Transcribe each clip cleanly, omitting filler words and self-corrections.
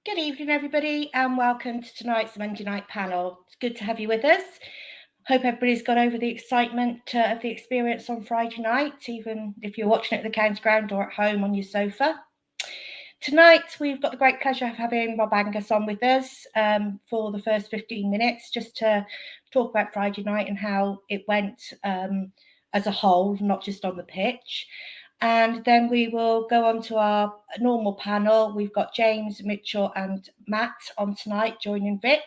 Good evening, everybody, and welcome to tonight's Monday night panel. It's good to have you with us. Hope everybody's got over the excitement of the experience on Friday night, even if you're watching it at the county ground or at home on your sofa. Tonight, we've got the great pleasure of having Rob Angus on with us for the first 15 minutes, just to talk about Friday night and how it went as a whole, not just on the pitch. And then we will go on to our normal panel. We've got James, Mitchell and Matt on tonight joining Vic.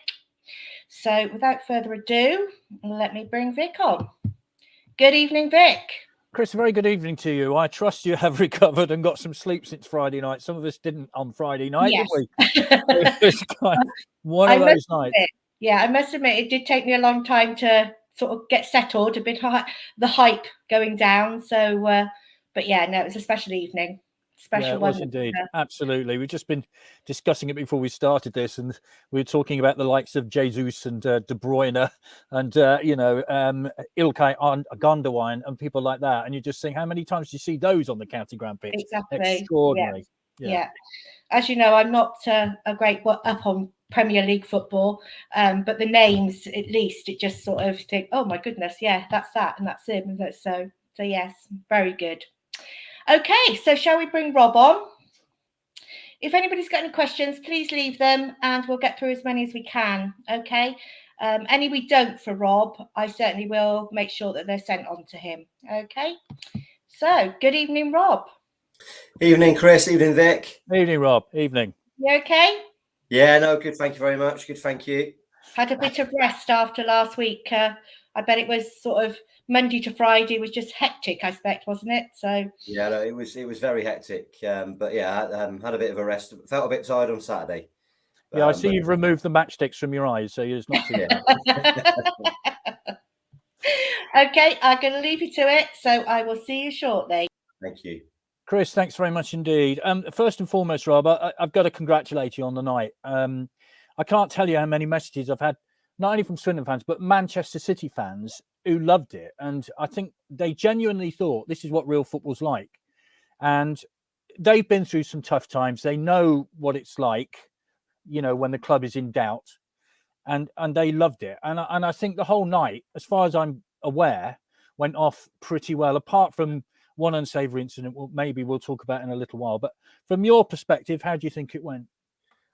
So without further ado, let me bring Vic on. Good evening, Vic. Chris, a very good evening to you. I trust you have recovered and got some sleep since Friday night. Some of us didn't on Friday night, Yes. did we? It was kind of one of those nights. Yeah, I must admit, it did take me a long time to sort of get settled, a bit the hype going down. So, but yeah, no, it was a special evening. Yeah, it was indeed. Absolutely. We've just been discussing it before we started this, and we were talking about the likes of Jesus and De Bruyne and, Ilkay Gundogan and people like that. And you're just saying, how many times do you see those on the county ground pitch? Exactly. Extraordinary. Yeah. As you know, I'm not a great up on Premier League football, but the names, at least, it just sort of think, oh my goodness, yeah, that's that and that's him. So yes, very good. Okay, so shall we bring Rob on? If anybody's got any questions, please leave them and we'll get through as many as we can, okay? Any we don't for Rob, I certainly will make sure that they're sent on to him, okay? So, good evening, Rob. Evening, Chris. Evening, Vic. Evening, Rob. Evening. You okay? Yeah, no, good. Thank you very much. Good, thank you. Had a bit of rest after last week. I bet it was sort of Monday to Friday was just hectic, I expect, wasn't it? So yeah, no, it was very hectic. But yeah, I had a bit of a rest. Felt a bit tired on Saturday. Yeah, I see you've removed the matchsticks from your eyes, so you're not too bad. Okay, I'm going to leave you to it. So I will see you shortly. Thank you. Chris, thanks very much indeed. First and foremost, Rob, I've got to congratulate you on the night. I can't tell you how many messages I've had, not only from Swindon fans, but Manchester City fans who loved it. And I think they genuinely thought this is what real football's like. And they've been through some tough times. They know what it's like, when the club is in doubt. And they loved it. And I think the whole night, as far as I'm aware, went off pretty well, apart from one unsavoury incident maybe we'll talk about in a little while. But from your perspective, how do you think it went?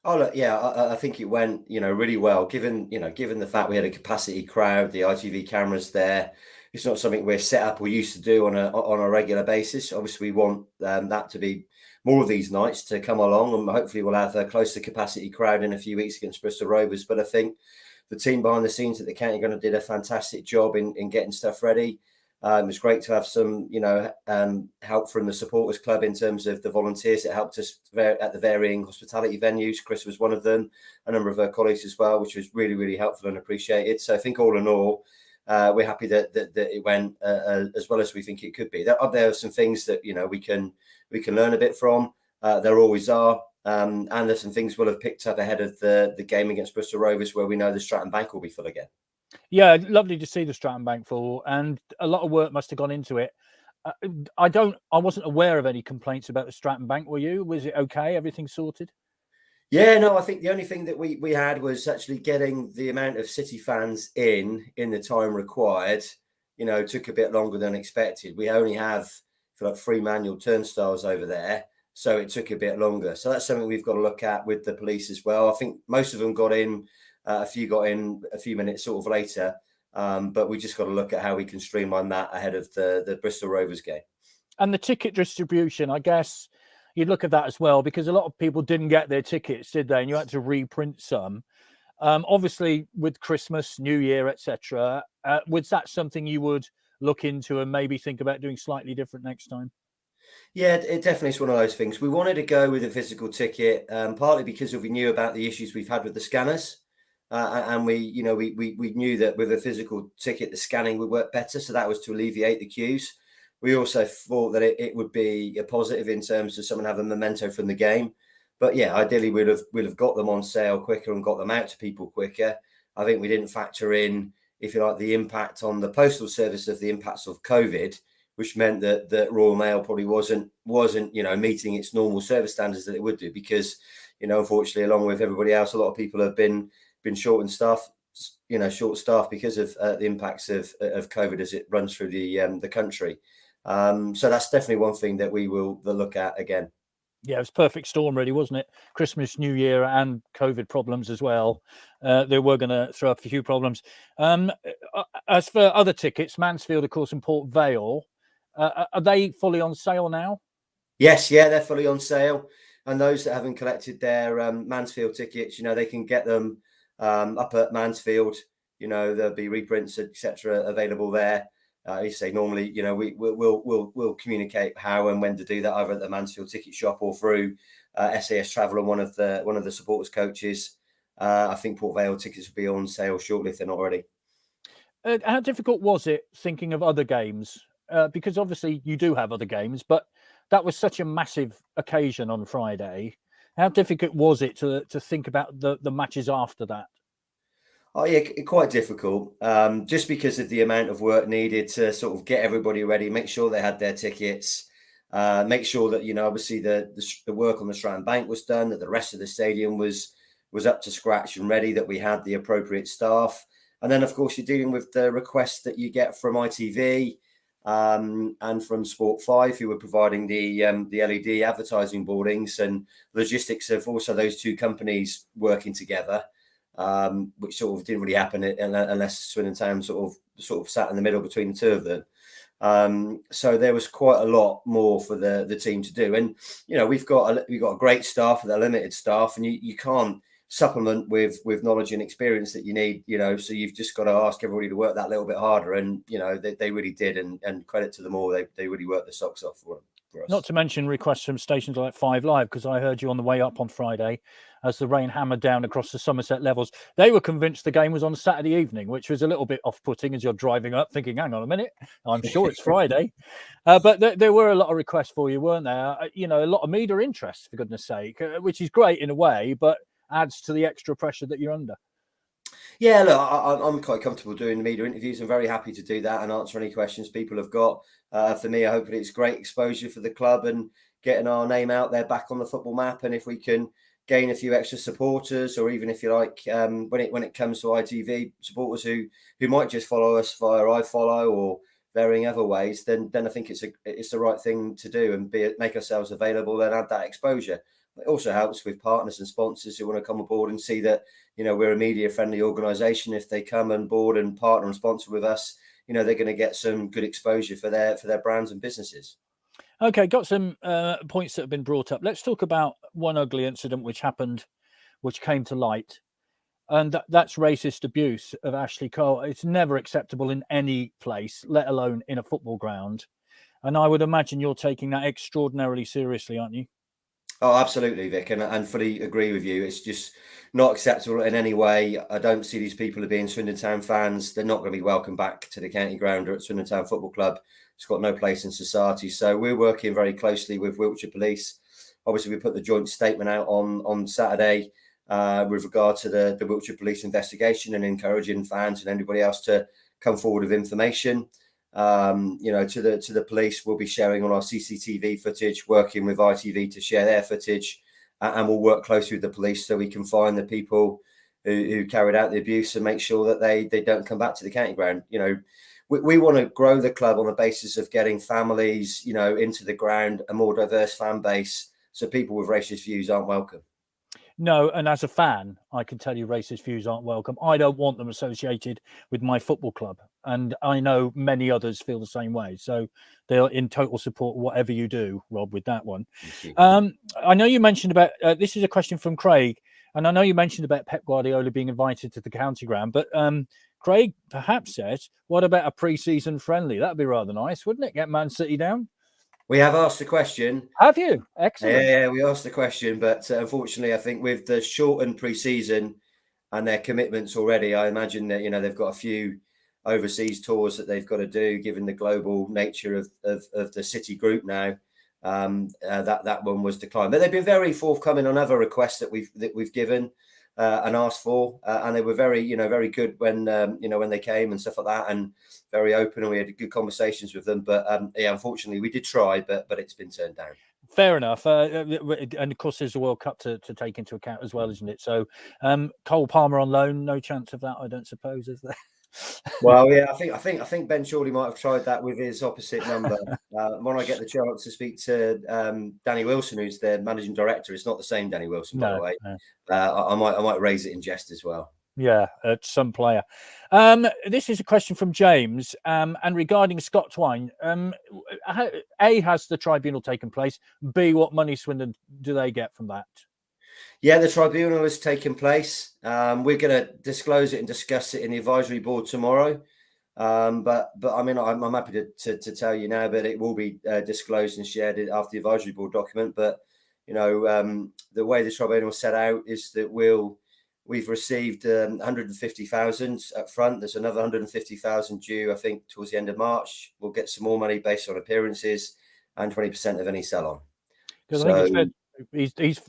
Oh, look, yeah, I think it went, really well, given the fact we had a capacity crowd, the ITV cameras there. It's not something we're set up or used to do on a regular basis. Obviously, we want that to be more of these nights to come along, and hopefully we'll have a closer capacity crowd in a few weeks against Bristol Rovers. But I think the team behind the scenes at the County Ground did a fantastic job in getting stuff ready. It was great to have some, help from the supporters club in terms of the volunteers that helped us at the varying hospitality venues. Chris was one of them, a number of her colleagues as well, which was really, really helpful and appreciated. So I think all in all, we're happy that it went as well as we think it could be. There are some things that we can learn a bit from. There always are, and there's some things we'll have picked up ahead of the game against Bristol Rovers, where we know the Stratton Bank will be full again. Yeah, lovely to see the Stratton Bank full, and a lot of work must have gone into it. I wasn't aware of any complaints about the Stratton Bank. Were you? Was it okay? Everything sorted? Yeah, no, I think the only thing that we had was actually getting the amount of City fans in the time required. Took a bit longer than expected. We only have 3 manual turnstiles over there, so it took a bit longer. So that's something we've got to look at with the police as well. I think most of them got in. A few got in a few minutes sort of later, but we just got to look at how we can streamline that ahead of the Bristol Rovers game. And the ticket distribution, I guess you'd look at that as well, because a lot of people didn't get their tickets, did they? And you had to reprint some. Obviously, with Christmas, New Year, etc., was that something you would look into and maybe think about doing slightly different next time? Yeah, it definitely is one of those things. We wanted to go with a physical ticket, partly because we knew about the issues we've had with the scanners. And we knew that with a physical ticket, the scanning would work better. So that was to alleviate the queues. We also thought that it would be a positive in terms of someone having a memento from the game. But yeah, ideally we'd have got them on sale quicker and got them out to people quicker. I think we didn't factor in, if you like, the impact on the postal service of the impacts of COVID, which meant that Royal Mail probably wasn't meeting its normal service standards that it would do, because unfortunately, along with everybody else, a lot of people have been short staffed because of the impacts of COVID as it runs through the country. So that's definitely one thing that we will look at again. Yeah, it was perfect storm, really, wasn't it? Christmas, New Year, and COVID problems as well. They were going to throw up a few problems. As for other tickets, Mansfield, of course, and Port Vale, are they fully on sale now? Yes, yeah, they're fully on sale. And those that haven't collected their Mansfield tickets, they can get them up at Mansfield. There'll be reprints, etc., available there. You say normally, we'll communicate how and when to do that, either at the Mansfield ticket shop or through SAS Travel and one of the supporters coaches. I think Port Vale tickets will be on sale shortly if they're not already. How difficult was it thinking of other games? Because obviously you do have other games, but that was such a massive occasion on Friday. How difficult was it to think about the matches after that? Oh yeah, quite difficult. Just because of the amount of work needed to sort of get everybody ready, make sure they had their tickets, make sure that obviously the work on the Strand Bank was done, that the rest of the stadium was up to scratch and ready, that we had the appropriate staff, and then of course you're dealing with the requests that you get from ITV and from Sport 5, who were providing the LED advertising boardings, and logistics of also those two companies working together. Which sort of didn't really happen unless Swindon Town sort of sat in the middle between the two of them. So there was quite a lot more for the team to do, and we've got a great staff, with a limited staff, and you can't supplement with knowledge and experience that you need. So you've just got to ask everybody to work that little bit harder, and they really did, and credit to them all. They really worked the socks off for us. Not to mention requests from stations like 5 Live, because I heard you on the way up on Friday as the rain hammered down across the Somerset levels. They were convinced the game was on Saturday evening, which was a little bit off-putting as you're driving up thinking, hang on a minute, I'm sure it's Friday. But there were a lot of requests for you, weren't there? A lot of media interest, for goodness sake, which is great in a way, but adds to the extra pressure that you're under. Yeah, look, I'm quite comfortable doing the media interviews. I'm very happy to do that and answer any questions people have got. For me, I hope it's great exposure for the club and getting our name out there back on the football map. And if we can gain a few extra supporters, or even if you like, when it comes to ITV supporters who might just follow us via iFollow or varying other ways, then I think it's the right thing to do and make ourselves available and add that exposure. It also helps with partners and sponsors who want to come aboard and see that we're a media friendly organisation. If they come on board and partner and sponsor with us, they're going to get some good exposure for their brands and businesses. Okay, got some points that have been brought up. Let's talk about one ugly incident which happened, which came to light, and that's racist abuse of Ashley Cole. It's never acceptable in any place, let alone in a football ground. And I would imagine you're taking that extraordinarily seriously, aren't you? Oh, absolutely, Vic, and fully agree with you. It's just not acceptable in any way. I don't see these people as being Swindon Town fans. They're not going to be welcome back to the county ground or at Swindon Town Football Club. It's got no place in society. So we're working very closely with Wiltshire Police. Obviously, we put the joint statement out on Saturday with regard to the Wiltshire Police investigation, and encouraging fans and anybody else to come forward with information. To the police. We'll be sharing on our CCTV footage, working with ITV to share their footage, and we'll work closely with the police so we can find the people who carried out the abuse and make sure that they don't come back to the county ground. We want to grow the club on the basis of getting families, into the ground, a more diverse fan base, so people with racist views aren't welcome. No, and as a fan, I can tell you racist views aren't welcome. I don't want them associated with my football club. And I know many others feel the same way. So they're in total support of whatever you do, Rob, with that one. I know you mentioned about, this is a question from Craig, and I know you mentioned about Pep Guardiola being invited to the county ground, but Craig perhaps says, what about a pre-season friendly? That'd be rather nice, wouldn't it? Get Man City down. We have asked the question. Have you? Excellent. Yeah, we asked the question, but unfortunately, I think with the shortened pre-season and their commitments already, I imagine that they've got a few overseas tours that they've got to do, given the global nature of the City group now. That one was declined, but they've been very forthcoming on other requests that we've given and asked for, and they were very very good when when they came and stuff like that, and very open, and we had good conversations with them. But unfortunately, we did try, but it's been turned down. fair enough. And of course, there's the World Cup to take into account as well, isn't it? So, Cole Palmer on loan, no chance of that, I don't suppose, is there? Well, yeah, I think Ben Chorley might have tried that with his opposite number. When I get the chance to speak to Danny Wilson, who's the managing director, it's not the same Danny Wilson, by the way. No. I might raise it in jest as well. Yeah, some player. This is a question from James, and regarding Scott Twine. A, has the tribunal taken place? B, what money, Swindon, do they get from that? Yeah, the tribunal has taken place. We're going to disclose it and discuss it in the advisory board tomorrow. But I mean, I'm happy to tell you now that it will be disclosed and shared after the advisory board document. But you know, the way the tribunal is set out is that we've received 150,000 up front. There's another 150,000 due, I think, towards the end of March. We'll get some more money based on appearances and 20% of any sell on. Because I think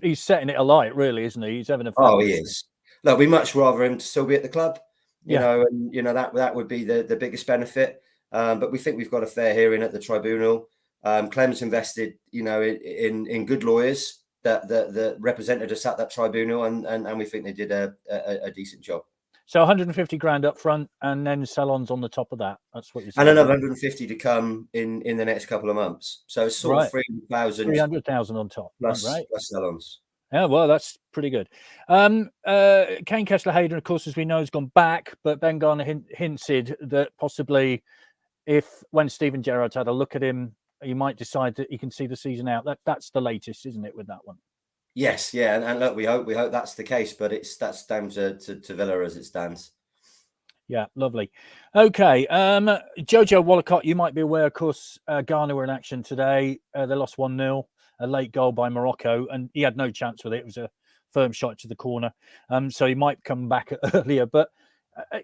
he's setting it alight, really, isn't he? He's having a Oh, he is. Look, we much rather him to still be at the club, you Yeah. know, and you know that would be the biggest benefit. But we think we've got a fair hearing at the tribunal. Clem's invested, you know, in good lawyers that represented us at that tribunal, and we think they did a decent job. So 150 grand up front, and then salons on the top of that. That's what you're saying. And another 150 to come in the next couple of months. So it's sort of 300,000 on top. plus Right. plus salons. Yeah, well, that's pretty good. Kane Kessler-Hayden, of course, as we know, has gone back, but Ben Garner hinted that possibly when Steven Gerrard's had a look at him, he might decide that he can see the season out. That's the latest, isn't it, with that one? Yes, yeah, and look, we hope that's the case, but that's down to Villa as it stands. Yeah, lovely. Okay, Jojo Wallacott, you might be aware, of course, Ghana were in action today. They lost 1-0, a late goal by Morocco, and he had no chance with it. It was a firm shot to the corner, so he might come back earlier. But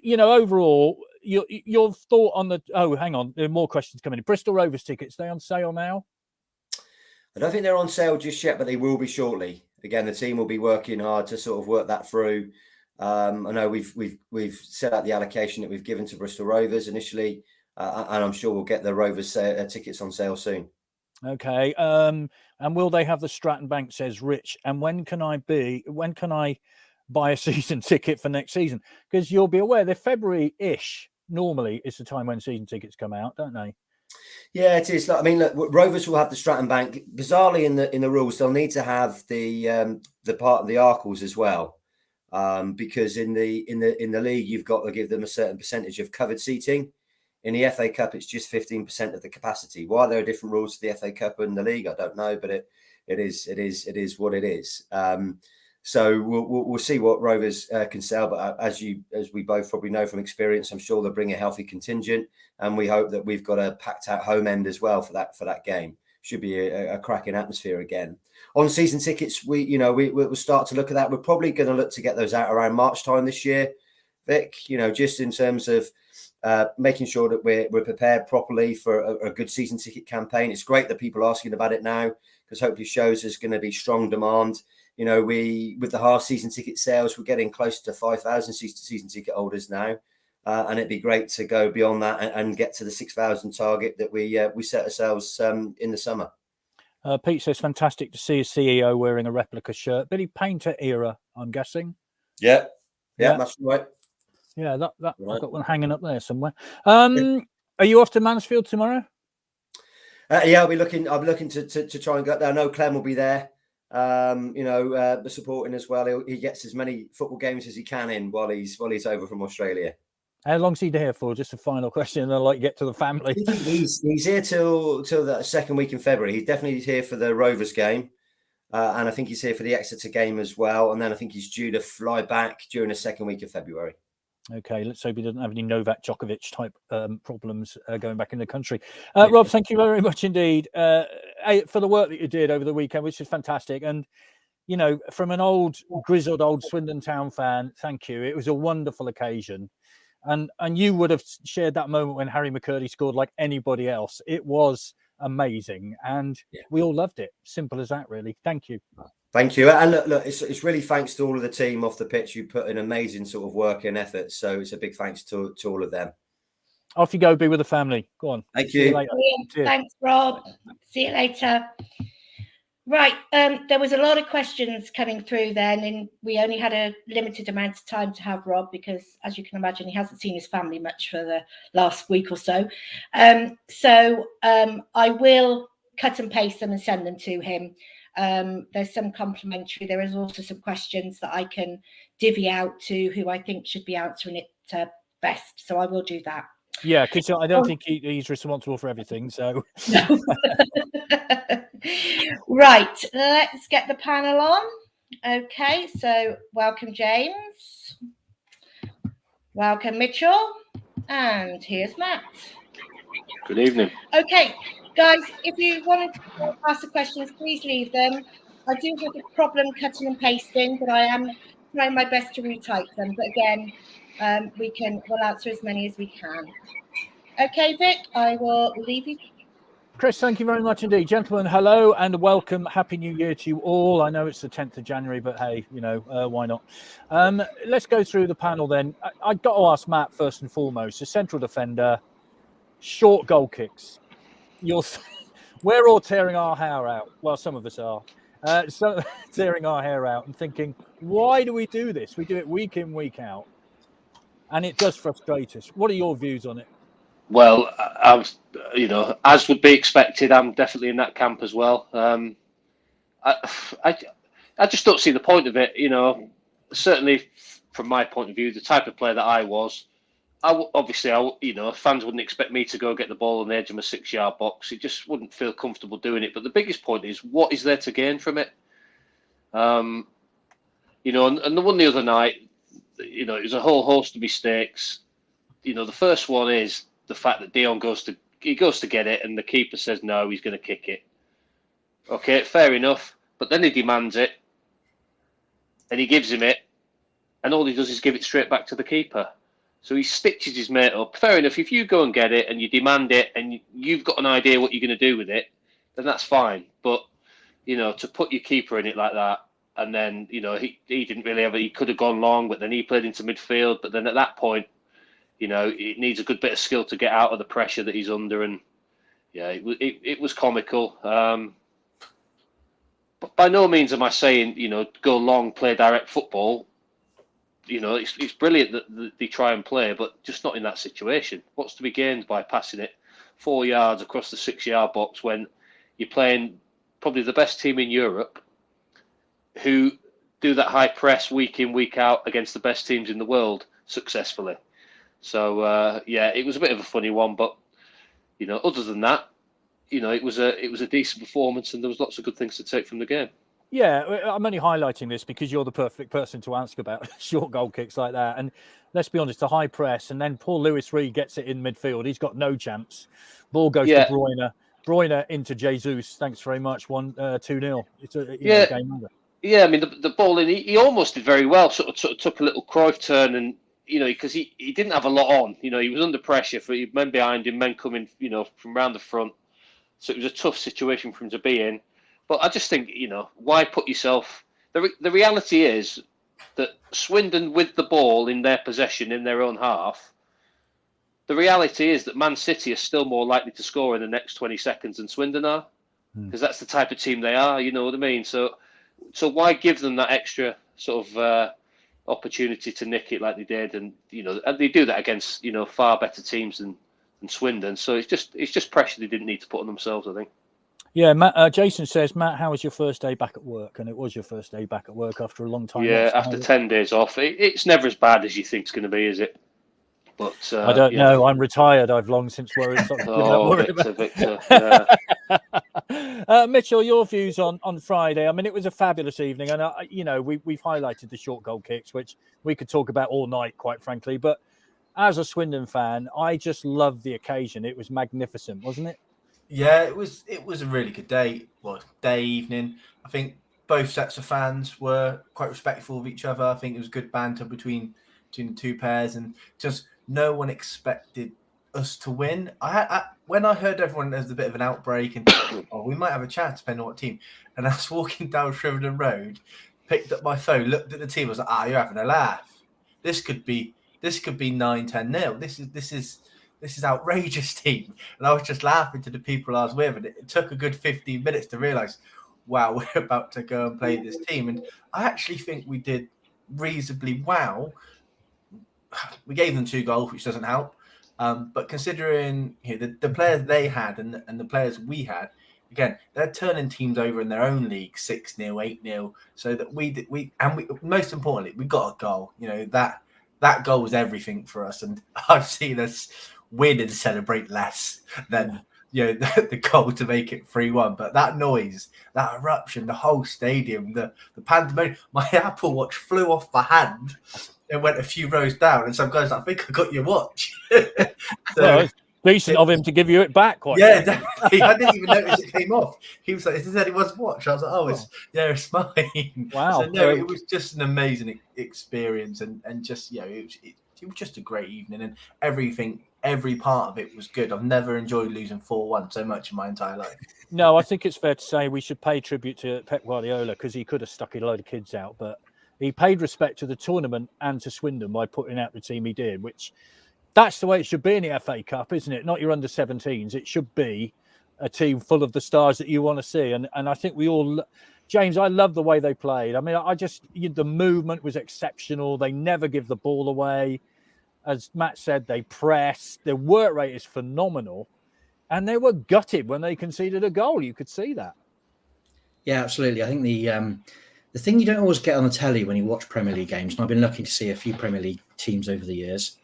you know, overall, your thought on the? Oh, hang on, there are more questions coming in. Bristol Rovers tickets, they on sale now? I don't think they're on sale just yet, but they will be shortly. Again, the team will be working hard to sort of work that through. I know we've set out the allocation that we've given to Bristol Rovers initially, and I'm sure we'll get the Rovers tickets on sale soon. Okay, and will they have the Stratton Bank, says Rich? And when can I buy a season ticket for next season? Because you'll be aware, they're February-ish. Normally, is the time when season tickets come out, don't they? Yeah, it is. I mean, look, Rovers will have the Stratton Bank. Bizarrely, in the rules, they'll need to have the part of the Arkles as well, because in the league you've got to give them a certain percentage of covered seating. In the FA Cup, it's just 15% of the capacity. Why there are different rules to the FA Cup and the league, I don't know, but it is what it is. So we'll see what Rovers can sell, but as we both probably know from experience, I'm sure they'll bring a healthy contingent, and we hope that we've got a packed out home end as well for that game. Should be a cracking atmosphere again. On season tickets, we'll start to look at that. We're probably going to look to get those out around March time this year, Vic. You know, just in terms of making sure that we're prepared properly for a good season ticket campaign. It's great that people are asking about it now, because hopefully shows there's going to be strong demand. You know, with the half season ticket sales, we're getting close to 5,000 season ticket holders now, and it'd be great to go beyond that and get to the 6,000 target that we set ourselves in the summer. Pete says, fantastic to see a CEO wearing a replica shirt. Billy Painter era, I'm guessing. Yeah, that's right. Yeah, that right. I've got one hanging up there somewhere. Are you off to Mansfield tomorrow? Yeah, I'm looking to try and go there. I know Clem will be there. Supporting as well. He gets as many football games as he can in while he's over from Australia. How long's he there for? Just a final question, and I'll let you get to the family. He's here till the second week in February. He's definitely here for the Rovers game, and I think he's here for the Exeter game as well. And then I think he's due to fly back during the second week of February. Okay, let's hope he doesn't have any Novak Djokovic type problems going back in the country. Rob, thank you very much indeed for the work that you did over the weekend, which is fantastic. And, you know, from an grizzled old Swindon Town fan, thank you. It was a wonderful occasion. And you would have shared that moment when Harry McCurdy scored like anybody else. It was amazing. And we all loved it. Simple as that, really. Thank you. Thank you. And look, it's really thanks to all of the team off the pitch who put in amazing sort of work and effort. So it's a big thanks to all of them. Off you go, be with the family. Go on. Thank you. Thanks, Rob. See you later. Right. There was a lot of questions coming through then, and we only had a limited amount of time to have Rob because, as you can imagine, he hasn't seen his family much for the last week or so. I will cut and paste them and send them to him. There's some complimentary. There is also some questions that I can divvy out to who I think should be answering it best. So I will do that. Yeah, because I don't think he's responsible for everything. So no. Right, let's get the panel on. Okay, so welcome James, welcome Mitchell, and here's Matt. Good evening. Okay, guys, if you want to ask the questions, please leave them. I do have a problem cutting and pasting, but I am trying my best to retype them. But again, we'll answer as many as we can. Okay, Vic, I will leave you. Chris, thank you very much indeed. Gentlemen, hello and welcome. Happy New Year to you all. I know it's the 10th of January, but hey, why not? Let's go through the panel then. I've got to ask Matt first and foremost, a central defender, short goal kicks. We're all tearing our hair out. Well, some of us are. Tearing our hair out and thinking, why do we do this? We do it week in, week out. And it does frustrate us. What are your views on it? Well, as would be expected, I'm definitely in that camp as well. I just don't see the point of it. Certainly from my point of view, the type of player that I was, fans wouldn't expect me to go get the ball on the edge of a 6-yard box. It just wouldn't feel comfortable doing it. But the biggest point is, what is there to gain from it? And the one the other night, it was a whole host of mistakes. The first one is the fact that Dion goes to get it and the keeper says no, he's going to kick it. Okay, fair enough. But then he demands it and he gives him it and all he does is give it straight back to the keeper. So he stitches his mate up. Fair enough, if you go and get it and you demand it and you've got an idea what you're going to do with it, then that's fine. But, to put your keeper in it like that, and then, he didn't really he could have gone long, but then he played into midfield. But then at that point, it needs a good bit of skill to get out of the pressure that he's under. And yeah, it was comical. But by no means am I saying, go long, play direct football. It's brilliant that they try and play, but just not in that situation. What's to be gained by passing it 4 yards across the 6-yard box when you're playing probably the best team in Europe who do that high press week in, week out against the best teams in the world successfully? So it was a bit of a funny one, but other than that, it was a decent performance, and there was lots of good things to take from the game. Yeah, I'm only highlighting this because you're the perfect person to ask about short goal kicks like that. And let's be honest, the high press, and then Paul Lewis-Reed gets it in midfield. He's got no chance. Ball goes to Bruyne. Bruyne into Jesus. Thanks very much. 2-0. It's a game over. Yeah, I mean the ball in. He almost did very well. Sort of took a little Cruyff turn and. Because he didn't have a lot on. He was under pressure for men behind him, men coming, from round the front. So it was a tough situation for him to be in. But I just think, why put yourself... The reality is that Swindon, with the ball in their possession, in their own half, the reality is that Man City are still more likely to score in the next 20 seconds than Swindon are. Because that's the type of team they are, you know what I mean? So why give them that extra sort of... opportunity to nick it like they did, and and they do that against far better teams than Swindon. So it's just pressure they didn't need to put on themselves, I think. Yeah, Matt, Jason says, Matt, how was your first day back at work? And it was your first day back at work after a long time. Yeah, after 10 days off. It's never as bad as you think it's going to be, is it? But I don't know. I'm retired. I've long since worried. Victor. Yeah. Mitchell, your views on Friday? I mean, it was a fabulous evening, and we've highlighted the short goal kicks, which we could talk about all night, quite frankly. But as a Swindon fan, I just loved the occasion. It was magnificent, wasn't it? Yeah, it was a really good day. Well, evening. I think both sets of fans were quite respectful of each other. I think it was good banter between the two pairs, and just no one expected us to win. When I heard everyone, there's a bit of an outbreak and we might have a chance depending on what team. And I was walking down Shriverton Road, picked up my phone, looked at the team, was like, you're having a laugh. This could be 9-10-0. This is outrageous, team. And I was just laughing to the people I was with, and it took a good 15 minutes to realise wow, we're about to go and play this team. And I actually think we did reasonably well. We gave them 2 goals, which doesn't help. But considering the players they had and the players we had, again, they're turning teams over in their own league 6-0, 8-0. So that we most importantly, we got a goal. That goal was everything for us. And I've seen us win and celebrate less than the goal to make it 3-1. But that noise, that eruption, the whole stadium, the pandemonium, my Apple Watch flew off my hand. It went a few rows down, and some guys, I think I got your watch. Well, it's decent of him to give you it back. Definitely. I didn't even notice it came off. He was like, "Is this anyone's watch?" I was like, it's mine. Wow. So no, it was just an amazing experience, and just it was just a great evening, and every part of it was good. I've never enjoyed losing 4-1 so much in my entire life. No, I think it's fair to say we should pay tribute to Pep Guardiola, because he could have stuck a load of kids out, but he paid respect to the tournament and to Swindon by putting out the team he did, which that's the way it should be in the FA Cup, isn't it? Not your under-17s. It should be a team full of the stars that you want to see. And I think we all, James, I love the way they played. I mean, the movement was exceptional. They never give the ball away. As Matt said, they pressed. Their work rate is phenomenal. And they were gutted when they conceded a goal. You could see that. Yeah, absolutely. I think the thing you don't always get on the telly when you watch Premier League games, and I've been lucky to see a few Premier League teams over the years,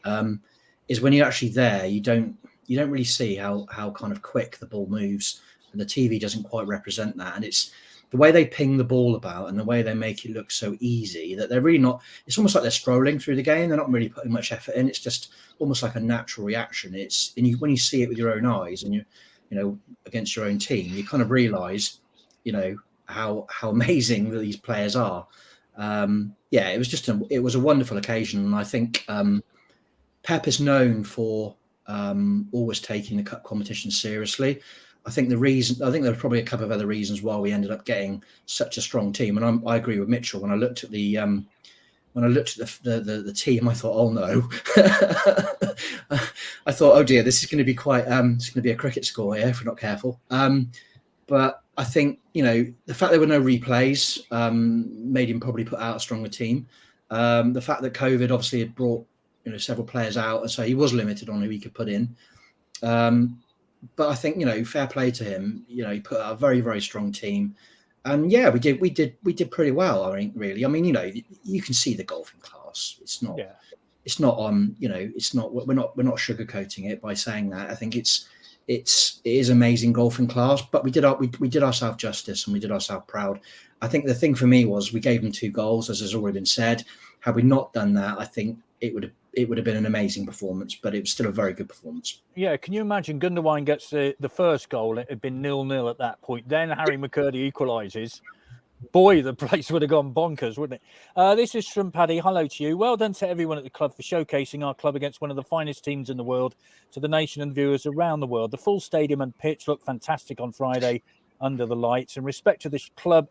is when you're actually there, you don't really see how kind of quick the ball moves, and the TV doesn't quite represent that. And it's the way they ping the ball about and the way they make it look so easy that they're really not. It's almost like they're strolling through the game. They're not really putting much effort in. It's just almost like a natural reaction. When you see it with your own eyes and you against your own team, you kind of realise, how amazing these players are. It was a wonderful occasion, and I think Pep is known for always taking the cup competition seriously. I think there were probably a couple of other reasons why we ended up getting such a strong team, and I agree with Mitchell. When I looked at the team, I thought, oh no, I thought, oh dear, this is going to be quite it's going to be a cricket score here if we're not careful. But I think, the fact there were no replays made him probably put out a stronger team. The fact that COVID obviously had brought, several players out, and so he was limited on who he could put in. But I think, fair play to him. He put out a very, very strong team. And yeah, we did pretty well, I think, really. I mean, you can see the golfing class. It's not, it's not on, we're not sugarcoating it by saying that. I think it is amazing golfing class, but we did ourselves justice, and we did ourselves proud. I think the thing for me was we gave them 2 goals, as has already been said. Had we not done that, I think it would have been an amazing performance, but it was still a very good performance. Yeah, can you imagine Gundogan gets the first goal? It had been 0-0 at that point. Then Harry McCurdy equalises. Boy, the place would have gone bonkers, wouldn't it? This is from Paddy. Hello to you. Well done to everyone at the club for showcasing our club against one of the finest teams in the world to the nation and viewers around the world. The full stadium and pitch looked fantastic on Friday under the lights. In respect to the club,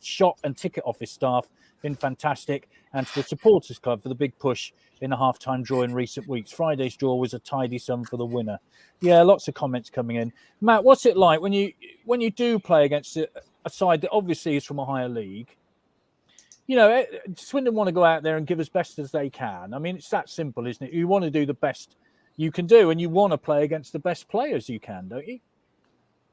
shop and ticket office staff, been fantastic. And to the supporters club for the big push in a half-time draw in recent weeks. Friday's draw was a tidy sum for the winner. Yeah, lots of comments coming in. Matt, what's it like when you do play against a side that obviously is from a higher league? Swindon want to go out there and give as best as they can. I mean, it's that simple, isn't it? You want to do the best you can do, and you want to play against the best players you can, don't you?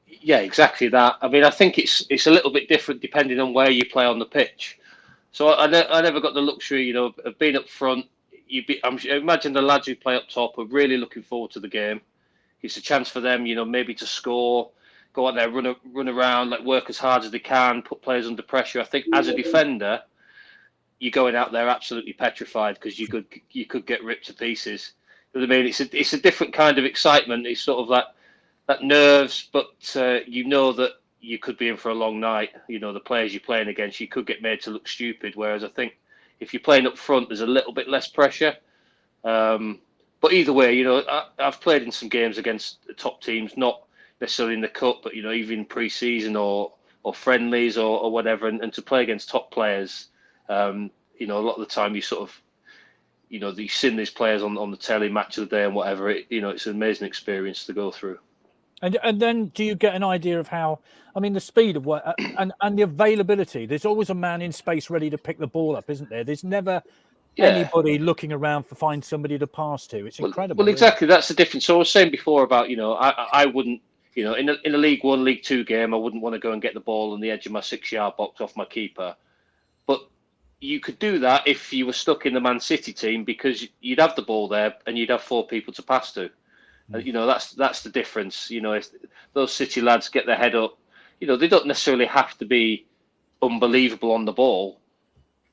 Yeah, exactly that. I mean, I think it's a little bit different depending on where you play on the pitch. So I never got the luxury, of being up front. I imagine the lads who play up top are really looking forward to the game. It's a chance for them, maybe to score, go out there, run around, work as hard as they can, put players under pressure. I think as a defender, you're going out there absolutely petrified because you could get ripped to pieces. You know what I mean? It's a different kind of excitement. It's sort of that nerves, but that you could be in for a long night. The players you're playing against, you could get made to look stupid. Whereas I think if you're playing up front, there's a little bit less pressure. But either way, I've played in some games against the top teams, not necessarily in the cup, but even pre-season or friendlies or whatever, and to play against top players, a lot of the time you sort of, you've seen these players on the telly, match of the day and whatever. It's an amazing experience to go through. And then do you get an idea of how? I mean, the speed of what and the availability. There's always a man in space ready to pick the ball up, isn't there? There's never anybody looking around to find somebody to pass to. It's incredible. Well, exactly. That's the difference. So I was saying before about, I wouldn't, in a League One, League Two game, I wouldn't want to go and get the ball on the edge of my 6-yard box off my keeper. But you could do that if you were stuck in the Man City team, because you'd have the ball there and you'd have 4 people to pass to. And, that's the difference. If those City lads get their head up, they don't necessarily have to be unbelievable on the ball,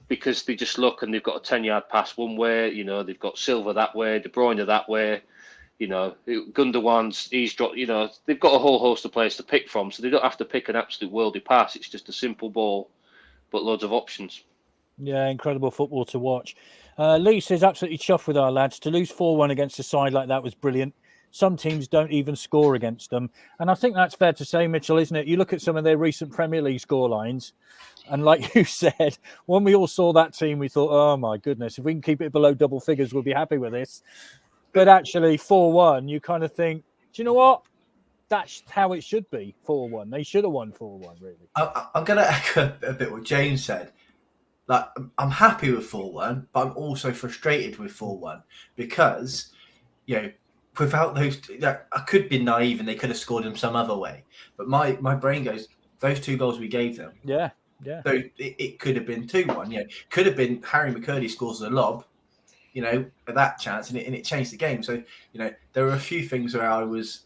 because they just look and they've got a 10-yard pass one way. They've got Silva that way, De Bruyne that way. Gundogan's, he's dropped. They've got a whole host of players to pick from, so they don't have to pick an absolute worldly pass. It's just a simple ball, but loads of options. Yeah, incredible football to watch. Lee says absolutely chuffed with our lads. To lose 4-1 against a side like that was brilliant. Some teams don't even score against them. And I think that's fair to say, Mitchell, isn't it? You look at some of their recent Premier League scorelines, and like you said, when we all saw that team, we thought, oh my goodness, if we can keep it below double figures, we'll be happy with this. But actually, 4-1, you kind of think, do you know what? That's how it should be, 4-1. They should have won 4-1, really. I'm going to echo a bit what James said. Like, I'm happy with 4-1, but I'm also frustrated with 4-1 because, without those, I could be naive and they could have scored them some other way. But my brain goes, those 2 goals we gave them. Yeah. So it could have been 2-1. Could have been Harry McCurdy scores a lob, at that chance, and it changed the game. So, there were a few things where I was,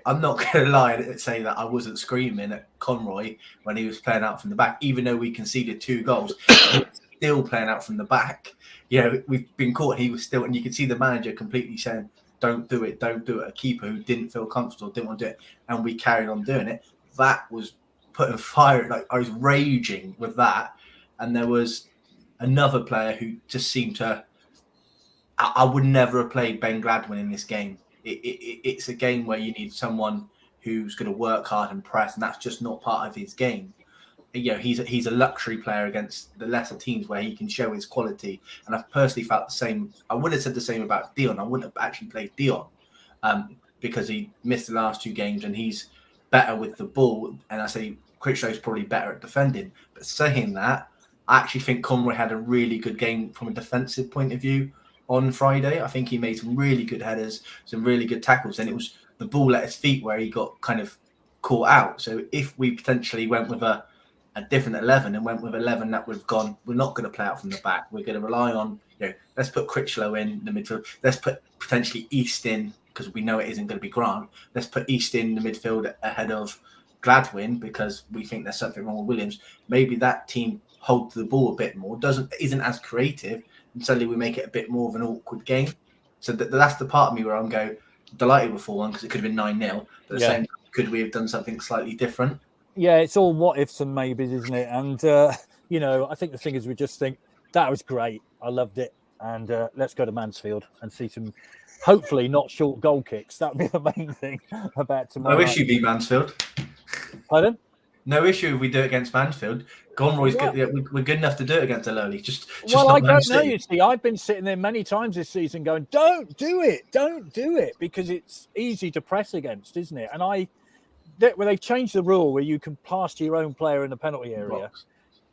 I'm not going to lie and say that I wasn't screaming at Conroy when he was playing out from the back, even though we conceded 2 goals. He was still playing out from the back. We've been caught. He was still, and you could see the manager completely saying, don't do it. A keeper who didn't feel comfortable, didn't want to do it. And we carried on doing it. That was putting fire. Like, I was raging with that. And there was another player who just seemed to, I would never have played Ben Gladwin in this game. It's a game where you need someone who's going to work hard and press, and that's just not part of his game. He's a luxury player against the lesser teams where he can show his quality. And I've personally felt the same. I would have said the same about Dion. I wouldn't have actually played Dion because he missed the last 2 games and he's better with the ball. And I say Critchlow's probably better at defending. But saying that, I actually think Conroy had a really good game from a defensive point of view on Friday. I think he made some really good headers, some really good tackles. And it was the ball at his feet where he got kind of caught out. So if we potentially went with a different 11 and went with 11 that would have gone, we're not going to play out from the back. We're going to rely on, let's put Critchlow in the midfield. Let's put potentially East in, because we know it isn't going to be Grant. Let's put East in the midfield ahead of Gladwin, because we think there's something wrong with Williams. Maybe that team holds the ball a bit more, isn't as creative, and suddenly we make it a bit more of an awkward game. So that's the part of me where I'm delighted with 4-1 because it could have been 9-0. But at the same time, could we have done something slightly different? Yeah, it's all what ifs and maybes, isn't it? And, I think the thing is we just think that was great. I loved it. And let's go to Mansfield and see some, hopefully not short goal kicks. That would be the main thing about tomorrow. No issue beat Mansfield. Pardon? No issue if we do it against Mansfield. Conroy's good. Yeah, we're good enough to do it against a lowly. Just well, I not don't know. You see, I've been sitting there many times this season going, don't do it, because it's easy to press against, isn't it? And they've changed the rule where you can pass to your own player in the penalty area.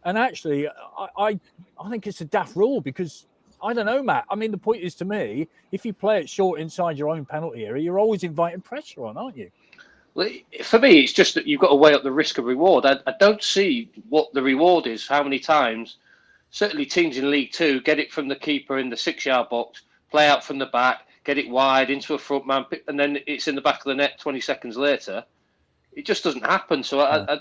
And actually, I think it's a daft rule because, I don't know, Matt. I mean, the point is to me, if you play it short inside your own penalty area, you're always inviting pressure on, aren't you? Well, for me, it's just that you've got to weigh up the risk of reward. I don't see what the reward is. How many times, certainly teams in League Two, get it from the keeper in the 6-yard box, play out from the back, get it wide into a front man, and then it's in the back of the net 20 seconds later. It just doesn't happen. So, as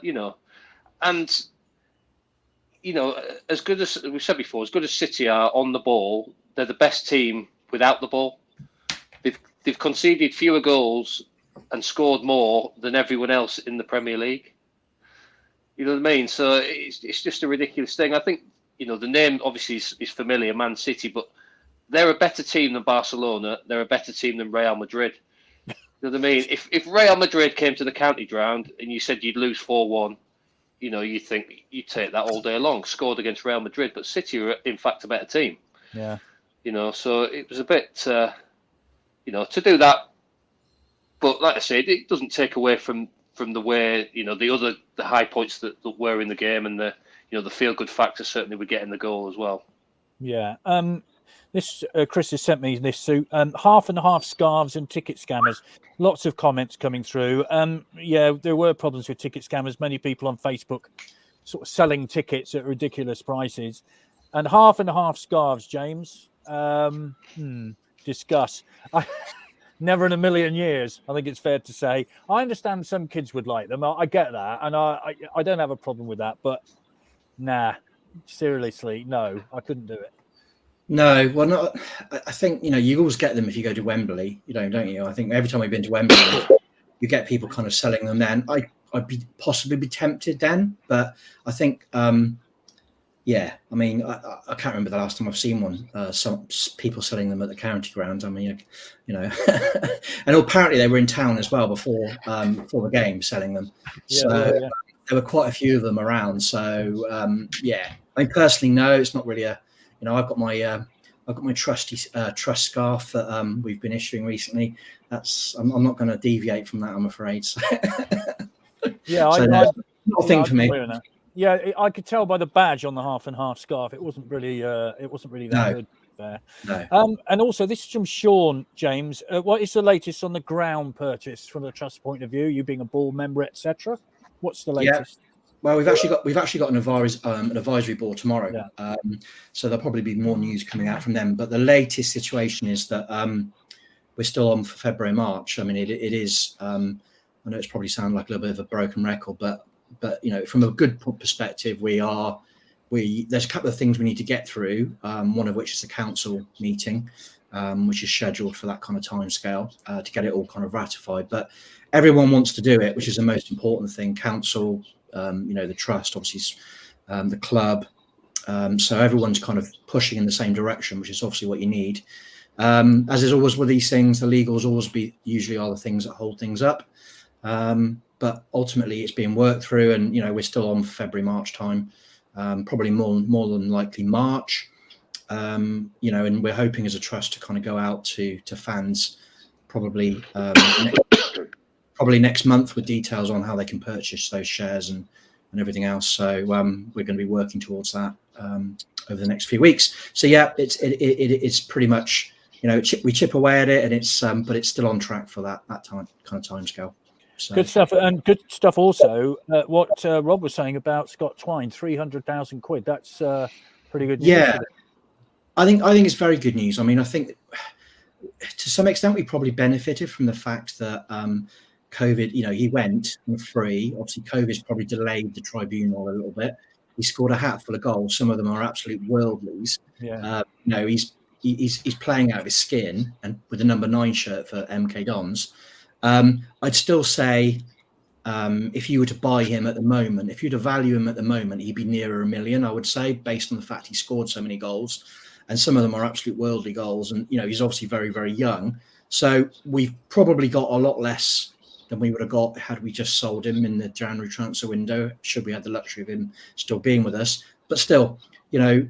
good as we said before, as good as City are on the ball, they're the best team without the ball. They've conceded fewer goals and scored more than everyone else in the Premier League. You know what I mean? So it's just a ridiculous thing. I think, the name obviously is familiar, Man City, but they're a better team than Barcelona. They're a better team than Real Madrid. You know what I mean? If Real Madrid came to the county ground and you said you'd lose 4-1, you think you'd take that all day long, scored against Real Madrid, but City are in fact a better team. Yeah. So it was a bit, to do that But like I said, it doesn't take away from the way, the high points that were in the game, and the feel good factor certainly we get in the goal as well. Yeah. This Chris has sent me this suit. Half and half scarves and ticket scammers. Lots of comments coming through. Yeah, there were problems with ticket scammers. Many people on Facebook sort of selling tickets at ridiculous prices. And half and half scarves, James. Discuss. Never in a million years, I think it's fair to say. I understand some kids would like them. I get that, and I don't have a problem with that. But nah, seriously, no, I couldn't do it. No, well, not. I think you always get them if you go to Wembley, don't you? I think every time we've been to Wembley, you get people kind of selling them. Then I'd possibly be tempted then, but I think, yeah. I mean, I can't remember the last time I've seen one. Some people selling them at the county ground. I mean, and apparently they were in town as well before the game selling them. So there were quite a few of them around. So yeah, I mean, personally, no, it's not really a. I've got my trusty trust scarf that we've been issuing recently. I'm not going to deviate from that, I'm afraid. So, yeah, not a thing for me. Yeah, I could tell by the badge on the half and half scarf. It wasn't really that good there. No. And also, this is from Sean, James. What is the latest on the ground purchase from the trust point of view? You being a board member, etc. What's the latest? Yeah. Well, we've actually got an advisory board tomorrow, so there'll probably be more news coming out from them. But the latest situation is that we're still on for February, March. I mean, it is. I know it's probably sound like a little bit of a broken record, but from a good perspective, there's a couple of things we need to get through. One of which is the council meeting, which is scheduled for that kind of timescale to get it all kind of ratified. But everyone wants to do it, which is the most important thing. Council. The trust, obviously, the club. So everyone's kind of pushing in the same direction, which is obviously what you need. As is always with these things, the legals usually are the things that hold things up. But ultimately, it's being worked through, and we're still on for February, March time, probably more than likely March. And we're hoping as a trust to kind of go out to fans probably. Next month with details on how they can purchase those shares and everything else. So we're going to be working towards that over the next few weeks. So yeah, it's pretty much we chip away at it, and it's but it's still on track for that kind of timescale. So. Good stuff, and good stuff also. What Rob was saying about Scott Twine, £300,000. That's pretty good news. Yeah, I think it's very good news. I mean, I think to some extent we probably benefited from the fact that. COVID, he went free. Obviously, COVID's probably delayed the tribunal a little bit. He scored a hatful of goals. Some of them are absolute worldlies. Yeah. He's playing out of his skin, and with the number 9 shirt for MK Dons. I'd still say if you were to buy him at the moment, if you were to value him at the moment, he'd be nearer $1 million, I would say, based on the fact he scored so many goals. And some of them are absolute worldly goals. And, he's obviously very, very young. So we've probably got a lot less than we would have got had we just sold him in the January transfer window, should we have the luxury of him still being with us. But still, 300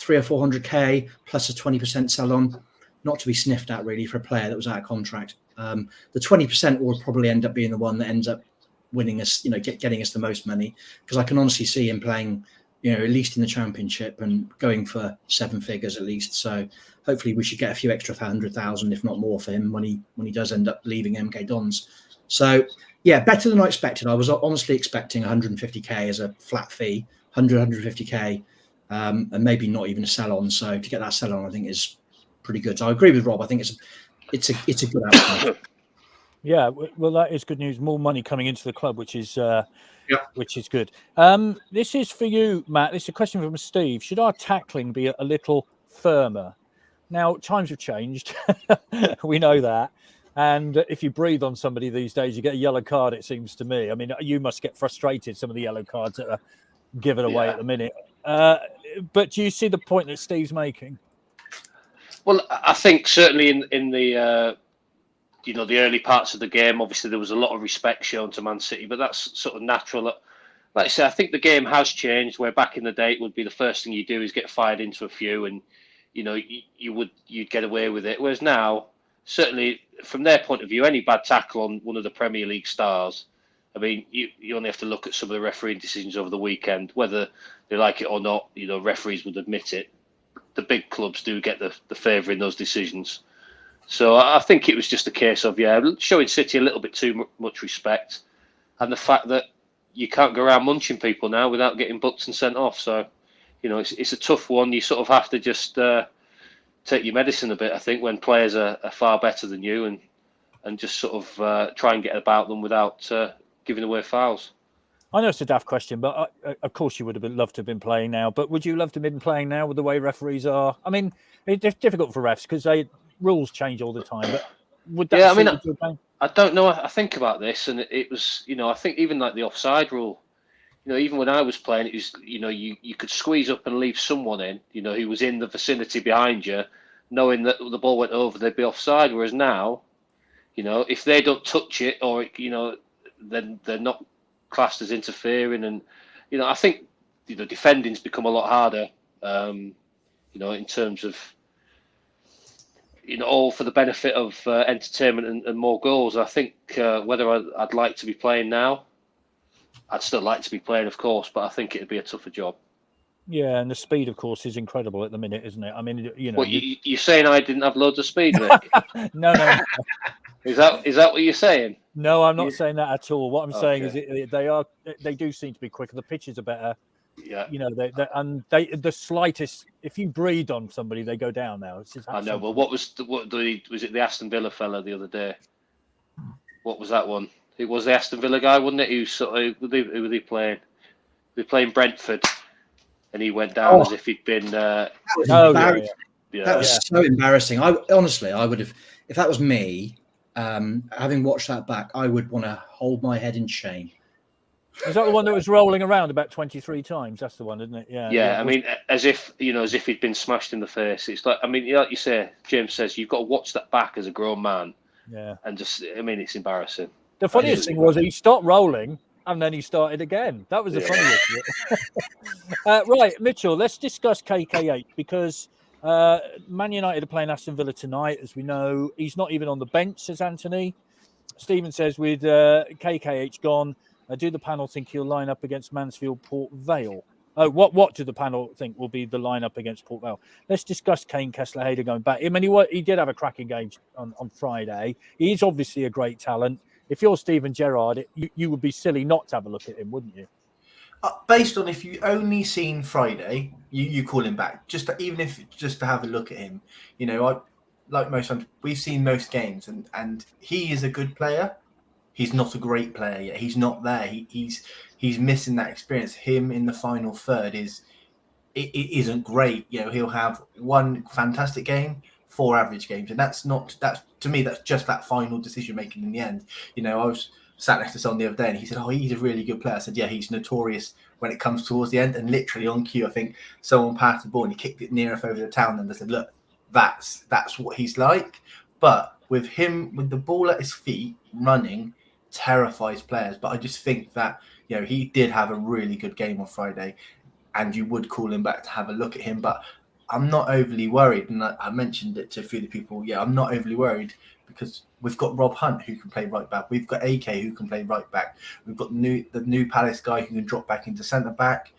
or 400k plus a 20% sell on, not to be sniffed at really for a player that was out of contract. The 20% will probably end up being the one that ends up winning us, getting us the most money, because I can honestly see him playing, at least in the Championship and going for 7 figures at least. So hopefully we should get a few extra 100,000, if not more, for him when he does end up leaving MK Dons. So, yeah, better than I expected. I was honestly expecting 150k as a flat fee, 150k, and maybe not even a sell-on. So to get that sell-on, I think is pretty good. So I agree with Rob. I think it's a good outcome. Yeah, well, that is good news. More money coming into the club, which is good. This is for you, Matt. This is a question from Steve. Should our tackling be a little firmer? Now, times have changed. We know that. And if you breathe on somebody these days, you get a yellow card, it seems to me. I mean, you must get frustrated, some of the yellow cards that are given away at the minute. But do you see the point that Steve's making? Well, I think certainly in the the early parts of the game, obviously there was a lot of respect shown to Man City, but that's sort of natural. Like I say, I think the game has changed, where back in the day it would be the first thing you do is get fired into a few, and you'd get away with it. Whereas now, certainly from their point of view, any bad tackle on one of the Premier League stars, I mean, you only have to look at some of the refereeing decisions over the weekend, whether they like it or not. Referees would admit it. The big clubs do get the favour in those decisions. So I think it was just a case of, showing City a little bit too much respect, and the fact that you can't go around munching people now without getting booked and sent off. So, it's a tough one. You sort of have to just take your medicine a bit, I think, when players are far better than you, and just sort of try and get about them without giving away fouls. I know it's a daft question, but of course you would have loved to have been playing now. But would you love to have been playing now with the way referees are? I mean, it's difficult for refs because rules change all the time. But would that? Yeah, I mean, I don't know. I think about this, and it was, I think even like the offside rule. Even when I was playing, it was, you could squeeze up and leave someone in, who was in the vicinity behind you, knowing that the ball went over, they'd be offside. Whereas now, if they don't touch it, or then they're not classed as interfering. And I think defending's become a lot harder. In terms of all for the benefit of entertainment and more goals. I think whether I'd like to be playing now, I'd still like to be playing, of course, but I think it'd be a tougher job. Yeah, and the speed, of course, is incredible at the minute, isn't it? I mean, What, you're saying I didn't have loads of speed, Rick? No. Is that what you're saying? No, I'm not saying that at all. What I'm saying is they do seem to be quicker. The pitches are better. Yeah. The slightest, if you breathe on somebody, they go down now. I know. Well, was it the Aston Villa fella the other day? What was that one? It was the Aston Villa guy, wasn't it? Who were they playing? They were playing Brentford, and he went down as if he'd been. That was so embarrassing. I would have, if that was me, having watched that back, I would want to hold my head in shame. Is that the one that was rolling around about 23 times? That's the one, isn't it? Yeah. Yeah, I mean, as if he'd been smashed in the face. It's like, I mean, like you say, James says, you've got to watch that back as a grown man. Yeah. And just, I mean, it's embarrassing. The funniest thing was he stopped rolling and then he started again. That was the funniest bit. Right, Mitchell, let's discuss KKH because Man United are playing Aston Villa tonight. As we know, he's not even on the bench, says Anthony. Stephen says, with KKH gone, do the panel think he'll line up against Mansfield Port Vale? What do the panel think will be the lineup against Port Vale? Let's discuss Kane Kessler-Hayden going back. I mean, he did have a cracking game on Friday. He's obviously a great talent. If you're Steven Gerrard, you would be silly not to have a look at him, wouldn't you? Based on if you only seen Friday, you call him back. Even if just to have a look at him. Like most times, we've seen most games, and he is a good player. He's not a great player yet. He's not there. He's missing that experience. Him in the final third isn't great. He'll have one fantastic game, 4 average games, and that's to me, that's just that final decision making in the end. I was sat next to someone the other day and he said, "Oh, he's a really good player." I said, "Yeah, he's notorious when it comes towards the end." And literally on cue, I think someone passed the ball and he kicked it near enough over the town and they said, "Look, that's what he's like." But with him, with the ball at his feet running, terrifies players. But I just think that he did have a really good game on Friday, and you would call him back to have a look at him. But I'm not overly worried, and I mentioned it to a few of the people. Yeah, I'm not overly worried because we've got Rob Hunt who can play right back. We've got AK who can play right back. We've got the new Palace guy who can drop back into centre back.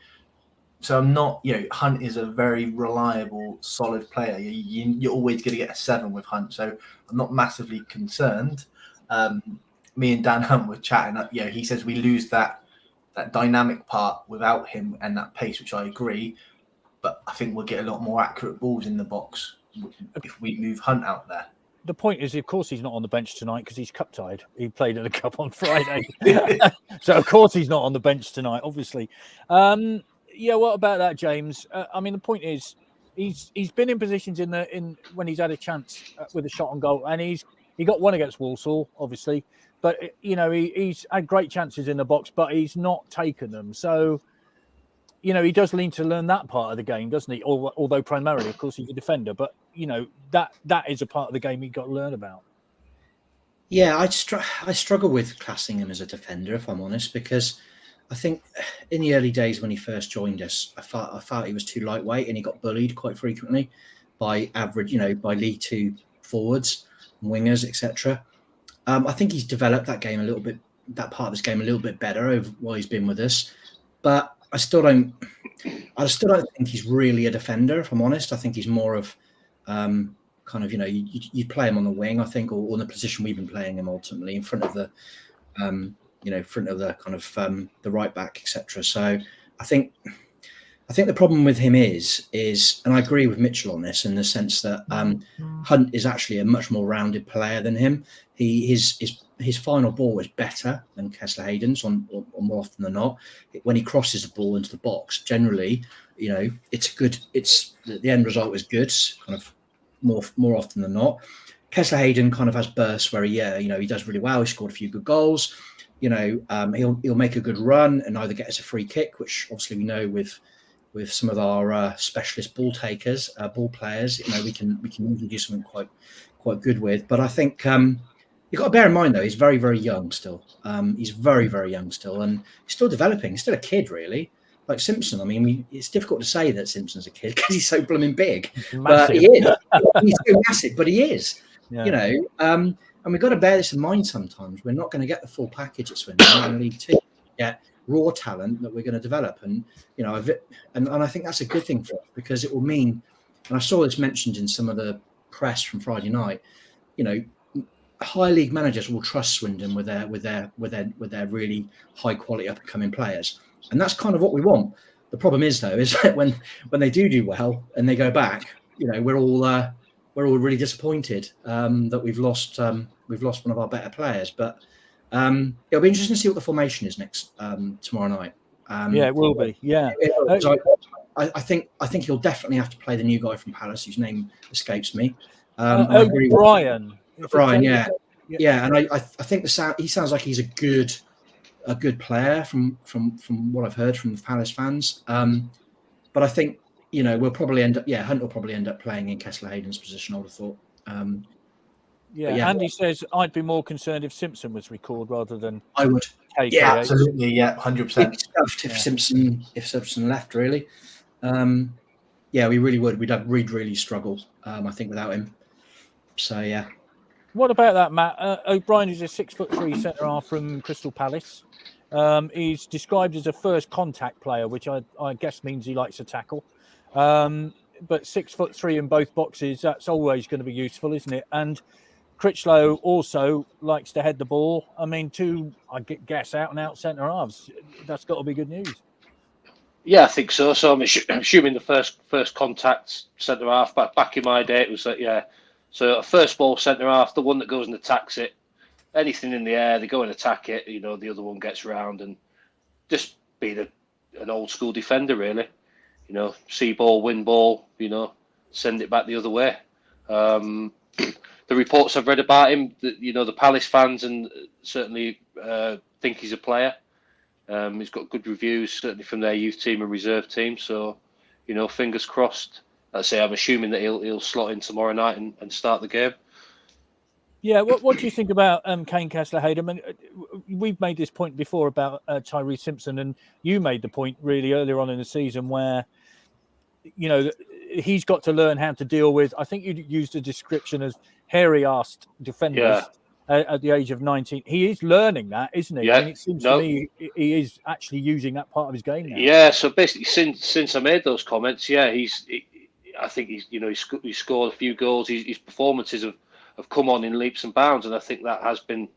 So I'm not, Hunt is a very reliable, solid player. You're always going to get a 7 with Hunt. So I'm not massively concerned. Me and Dan Hunt were chatting. He says we lose that dynamic part without him and that pace, which I agree. But I think we'll get a lot more accurate balls in the box if we move Hunt out there. The point is, of course, he's not on the bench tonight because he's cup tied. He played in the cup on Friday. So, of course, he's not on the bench tonight, obviously. What about that, James? I mean, the point is, he's been in positions in when he's had a chance with a shot on goal, and he got one against Walsall, obviously. But, he's had great chances in the box, but he's not taken them. So, he does need to learn that part of the game, doesn't he? Although primarily, of course, he's a defender. But, that is a part of the game you've got to learn about. Yeah, I struggle with classing him as a defender, if I'm honest, because I think in the early days when he first joined us, I felt he was too lightweight and he got bullied quite frequently by average, by League Two forwards. wingers, etc. I think he's developed that part of his game a little bit better over while he's been with us. But I still don't think he's really a defender, if I'm honest. I think he's more of kind of, you play him on the wing, I think, or in the position we've been playing him ultimately in front of the, front of the kind of the right back, etc. So I think the problem with him is, and I agree with Mitchell on this in the sense that Hunt is actually a much more rounded player than him. His final ball is better than Kessler Hayden's on more often than not. When he crosses the ball into the box, generally, the end result is good, kind of more often than not. Kessler Hayden kind of has bursts where he does really well. He scored a few good goals. He'll make a good run and either get us a free kick, which obviously we know with some of our specialist ball takers, ball players, we can usually do something quite good with. But I think you've got to bear in mind though, he's very, very young still. He's very, very young still, and he's still developing. He's still a kid, really. Like Simpson, I mean, it's difficult to say that Simpson's a kid because he's so blooming big. But he is. He's so massive, but he is. Yeah. And we've got to bear this in mind sometimes. We're not going to get the full package at Swindon. We're going to need to get raw talent that we're going to develop. And, and I think that's a good thing for us because it will mean, and I saw this mentioned in some of the press from Friday night, high league managers will trust Swindon with their really high quality up and coming players. And that's kind of what we want. The problem is though, is that when they do well and they go back, we're all really disappointed that we've lost one of our better players. But it'll be interesting to see what the formation is next tomorrow night. It will be. Yeah, I think he'll definitely have to play the new guy from Palace, whose name escapes me. Brian. Brian, yeah, and I think he sounds like he's a good player from what I've heard from the Palace fans. But I think we'll probably end up. Hunt will probably end up playing in Kessler Hayden's position, I would have thought. Andy says I'd be more concerned if Simpson was recalled rather than I would. KK. Yeah, absolutely. Yeah, 100%. If Simpson left, really, we really would. We'd really struggle. I think without him. So yeah. What about that, Matt? O'Brien is a 6'3" centre half from Crystal Palace. He's described as a first contact player, which I guess means he likes to tackle. But 6'3" in both boxes, that's always going to be useful, isn't it? And Critchlow also likes to head the ball. I mean, I guess out and out centre halves. That's got to be good news. Yeah, I think so. So I'm assuming the first contact centre half. Back in my day, it was So a first ball centre half, the one that goes and attacks it. Anything in the air, they go and attack it. The other one gets round and just be an old school defender, really. See ball, win ball. Send it back the other way. The reports I've read about him, the Palace fans and certainly think he's a player. He's got good reviews, certainly from their youth team and reserve team. So, fingers crossed. I'd say I'm assuming that he'll slot in tomorrow night and start the game. Yeah, what do you think about Kane Kessler-Hayden? I mean, we've made this point before about Tyrese Simpson, and you made the point really earlier on in the season where, he's got to learn how to deal with. I think you used a description as hairy-assed defenders at the age of 19. He is learning that, isn't he? Yeah. And it seems to me he is actually using that part of his game now. Yeah. So basically, since I made those comments, I think he scored a few goals. His performances have come on in leaps and bounds, and I think that has been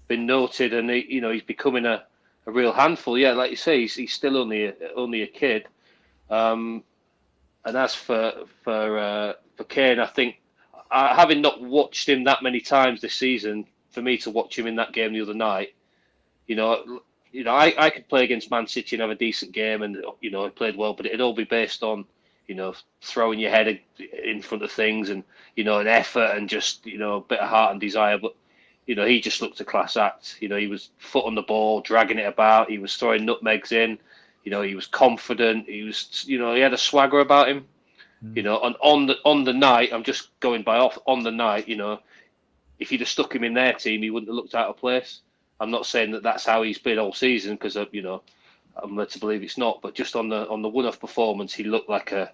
noted. And he's becoming a real handful. Yeah, like you say, he's still only a kid. And as for Kane, I think having not watched him that many times this season, for me to watch him in that game the other night, I could play against Man City and have a decent game, and I played well, but it'd all be based on throwing your head in front of things and, an effort and just, a bit of heart and desire. But, he just looked a class act. He was foot on the ball, dragging it about. He was throwing nutmegs in. He was confident. He was, he had a swagger about him. And on the night, I'm just going on the night, if you'd have stuck him in their team, he wouldn't have looked out of place. I'm not saying that that's how he's been all season because, I'm led to believe it's not, but just on the one-off performance, he looked like a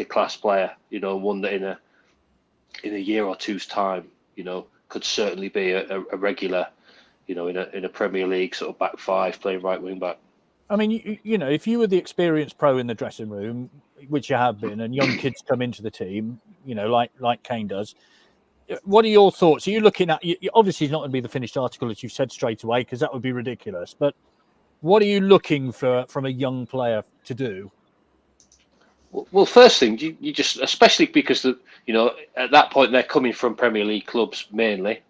class player. One that in a year or two's time, could certainly be a regular, in a Premier League sort of back five, playing right wing back. I mean, if you were the experienced pro in the dressing room, which you have been, and young kids come into the team, like Kane does, what are your thoughts? Are you looking at? Obviously, it's not going to be the finished article, as you said straight away, because that would be ridiculous. But what are you looking for from a young player to do? Well, first thing, you just, especially because at that point they're coming from Premier League clubs mainly,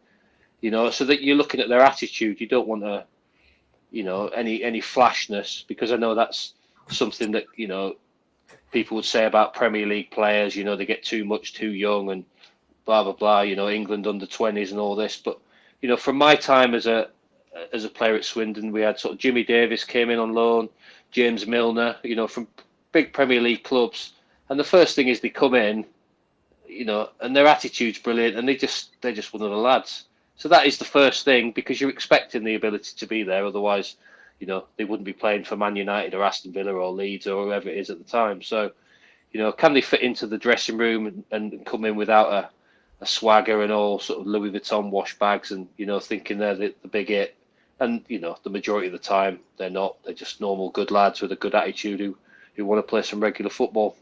so that you're looking at their attitude. You don't want to, any flashness, because I know that's something that people would say about Premier League players. They get too much too young and blah blah blah. England under 20s and all this. But from my time as a player at Swindon, we had sort of Jimmy Davis came in on loan, James Milner, from big Premier League clubs, and the first thing is they come in, and their attitude's brilliant, and they're just one of the lads. So that is the first thing, because you're expecting the ability to be there. Otherwise, they wouldn't be playing for Man United or Aston Villa or Leeds or whoever it is at the time. So, can they fit into the dressing room and come in without a swagger and all sort of Louis Vuitton wash bags and, thinking they're the big it? And, the majority of the time they're not. They're just normal good lads with a good attitude who want to play some regular football.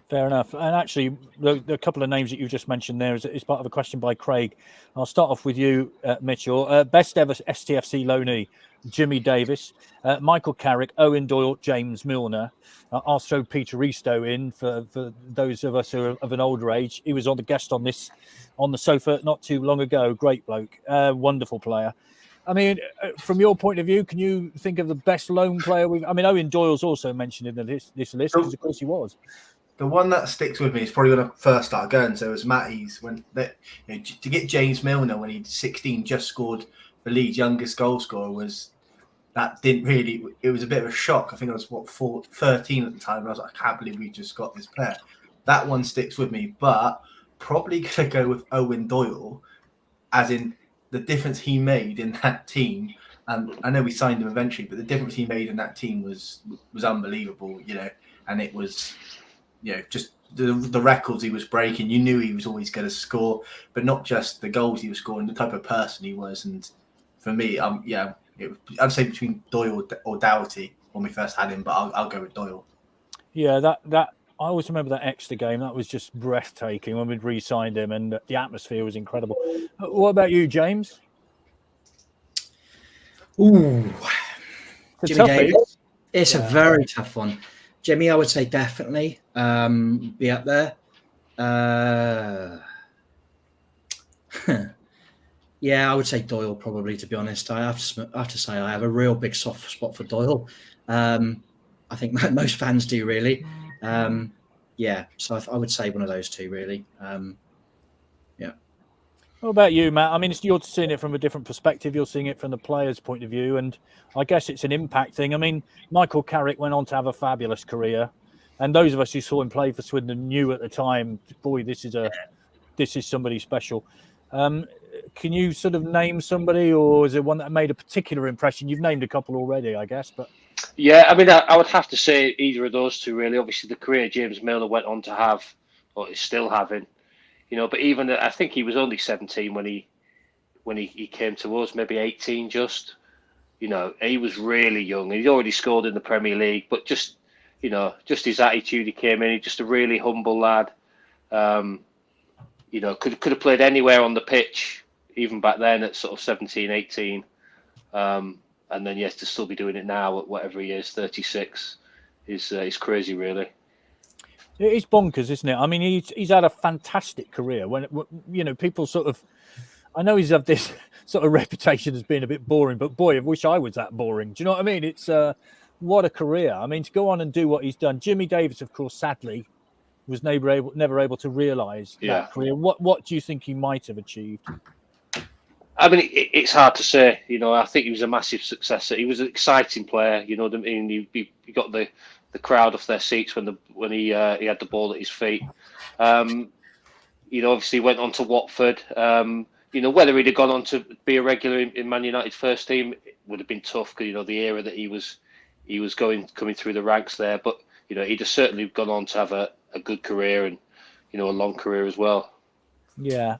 Fair enough. And actually, the couple of names that you just mentioned there is part of a question by Craig. I'll start off with you, Mitchell. Best ever STFC loanee, Jimmy Davis, Michael Carrick, Owen Doyle, James Milner. I'll throw Peter Risto in for those of us who are of an older age. He was on the guest on the sofa not too long ago. Great bloke, wonderful player. I mean, from your point of view, can you think of the best loan player? Owen Doyle's also mentioned in this list, because of course he was. The one that sticks with me is probably when I first started going. So it was Matty's to get James Milner when he's 16, just scored the Leeds youngest goal scorer. It was a bit of a shock. I think I was 13 at the time. And I was like, I can't believe we just got this player. That one sticks with me, but probably gonna go with Owen Doyle, as in the difference he made in that team. And I know we signed him eventually, but the difference he made in that team was unbelievable, and it was, just the records he was breaking. You knew he was always going to score, but not just the goals he was scoring, the type of person he was. And for me, I'd say between Doyle or Doughty when we first had him, but I'll go with Doyle. Yeah, that I always remember that Exeter game. That was just breathtaking when we'd re-signed him, and the atmosphere was incredible. What about you, James? Ooh, Jimmy Davis. It's Yeah. a very tough one. Jimmy, I would say definitely be up there. Yeah, I would say Doyle probably, to be honest. I have to say I have a real big soft spot for Doyle. I think most fans do, really. So I would say one of those two, really. What about you, Matt? I mean, you're seeing it from a different perspective. You're seeing it from the player's point of view, and I guess it's an impact thing. I mean, Michael Carrick went on to have a fabulous career, and those of us who saw him play for Swindon knew at the time, boy, this is somebody special. Can you sort of name somebody, or is there one that made a particular impression? You've named a couple already, I guess, but yeah, I mean, I would have to say either of those two, really. Obviously, the career James Milner went on to have, or is still having. But even I think he was only 17 when he came to us, maybe 18 just. He was really young. He'd already scored in the Premier League, but just his attitude, he came in, he's just a really humble lad. Could have played anywhere on the pitch, even back then at sort of 17, 18. And then, yes, to still be doing it now at whatever he is, 36, is crazy, really. it's bonkers, isn't it? I mean, he's had a fantastic career. When people sort of, I know he's had this sort of reputation as being a bit boring, but boy, I wish I was that boring. Do you know what I mean? It's what a career. I mean, to go on and do what he's done. Jimmy Davis, of course, sadly, was never able to realise that career. What do you think he might have achieved? I mean, it's hard to say. I think he was a massive success. He was an exciting player. You know what I mean? He got the crowd off their seats when he had the ball at his feet. Obviously went on to Watford. Whether he'd have gone on to be a regular in Man United first team, it would have been tough because the era that he was coming through the ranks there. But he'd have certainly gone on to have a good career and a long career as well. Yeah.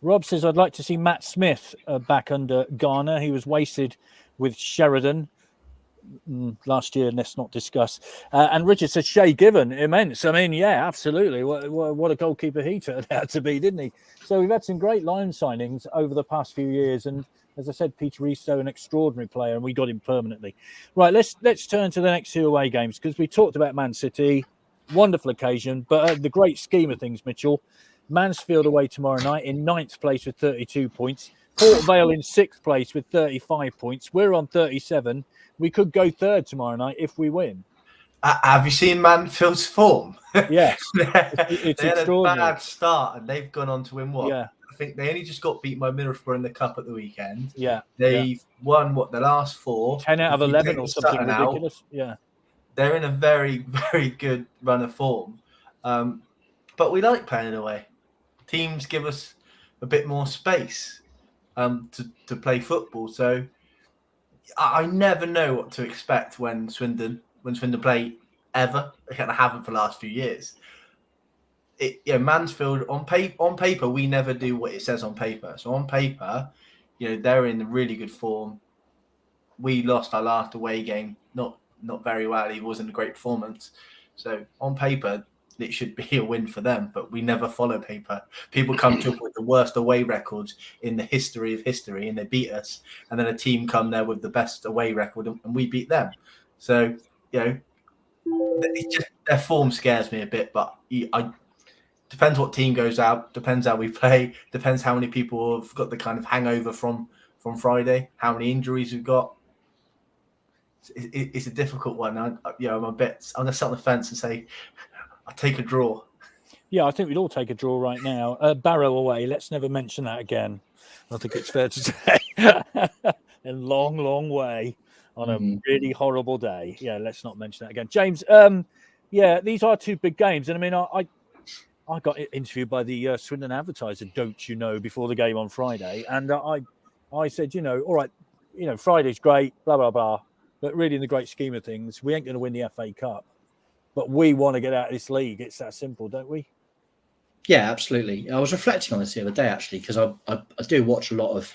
Rob says, I'd like to see Matt Smith back under Garner. He was wasted with Sheridan last year. Let's not discuss. And Richard says, Shay Given, immense. I mean, yeah, absolutely. What a goalkeeper he turned out to be, didn't he? So we've had some great line signings over the past few years. And as I said, Peter Risto, an extraordinary player, and we got him permanently. Right, let's turn to the next 2 away games, because we talked about Man City. Wonderful occasion. But the great scheme of things, Mitchell, Mansfield away tomorrow night in 9th place with 32 points. Port Vale in 6th place with 35 points. We're on 37. We could go 3rd tomorrow night if we win. Have you seen Mansfield's form? Yes. It's they had extraordinary. a bad start and they've gone on to win what? Yeah. I think they only just got beat by Middlesbrough in the Cup at the weekend. Yeah. They've won, the last 4? 10 out of 11 or something Sutton ridiculous. Out, yeah. They're in a very, very good run of form. But we like playing away. Teams give us a bit more space to play football. So I never know what to expect when Swindon play ever. They kind of haven't for the last few years. Mansfield on paper we never do what it says on paper. So on paper, they're in really good form. We lost our last away game, not very well. It wasn't a great performance. So on paper, it should be a win for them, but we never follow paper. People come to us with the worst away records in the history of history, and they beat us. And then a team come there with the best away record, and we beat them. So, it's just, their form scares me a bit, but depends what team goes out, depends how we play, depends how many people have got the kind of hangover from Friday, how many injuries we've got. It's a difficult one. I'm going to sit on the fence and say, I'll take a draw. Yeah, I think we'd all take a draw right now. Barrow away. Let's never mention that again. I think it's fair to say. A long, long way on a really horrible day. Yeah, let's not mention that again. James, these are 2 big games. And I mean, I got interviewed by the Swindon Advertiser, don't you know, before the game on Friday. And I said, all right, Friday's great, blah, blah, blah. But really, in the great scheme of things, we ain't going to win the FA Cup. But we want to get out of this league. It's that simple, don't we? Yeah, absolutely. I was reflecting on this the other day, actually, because I do watch a lot of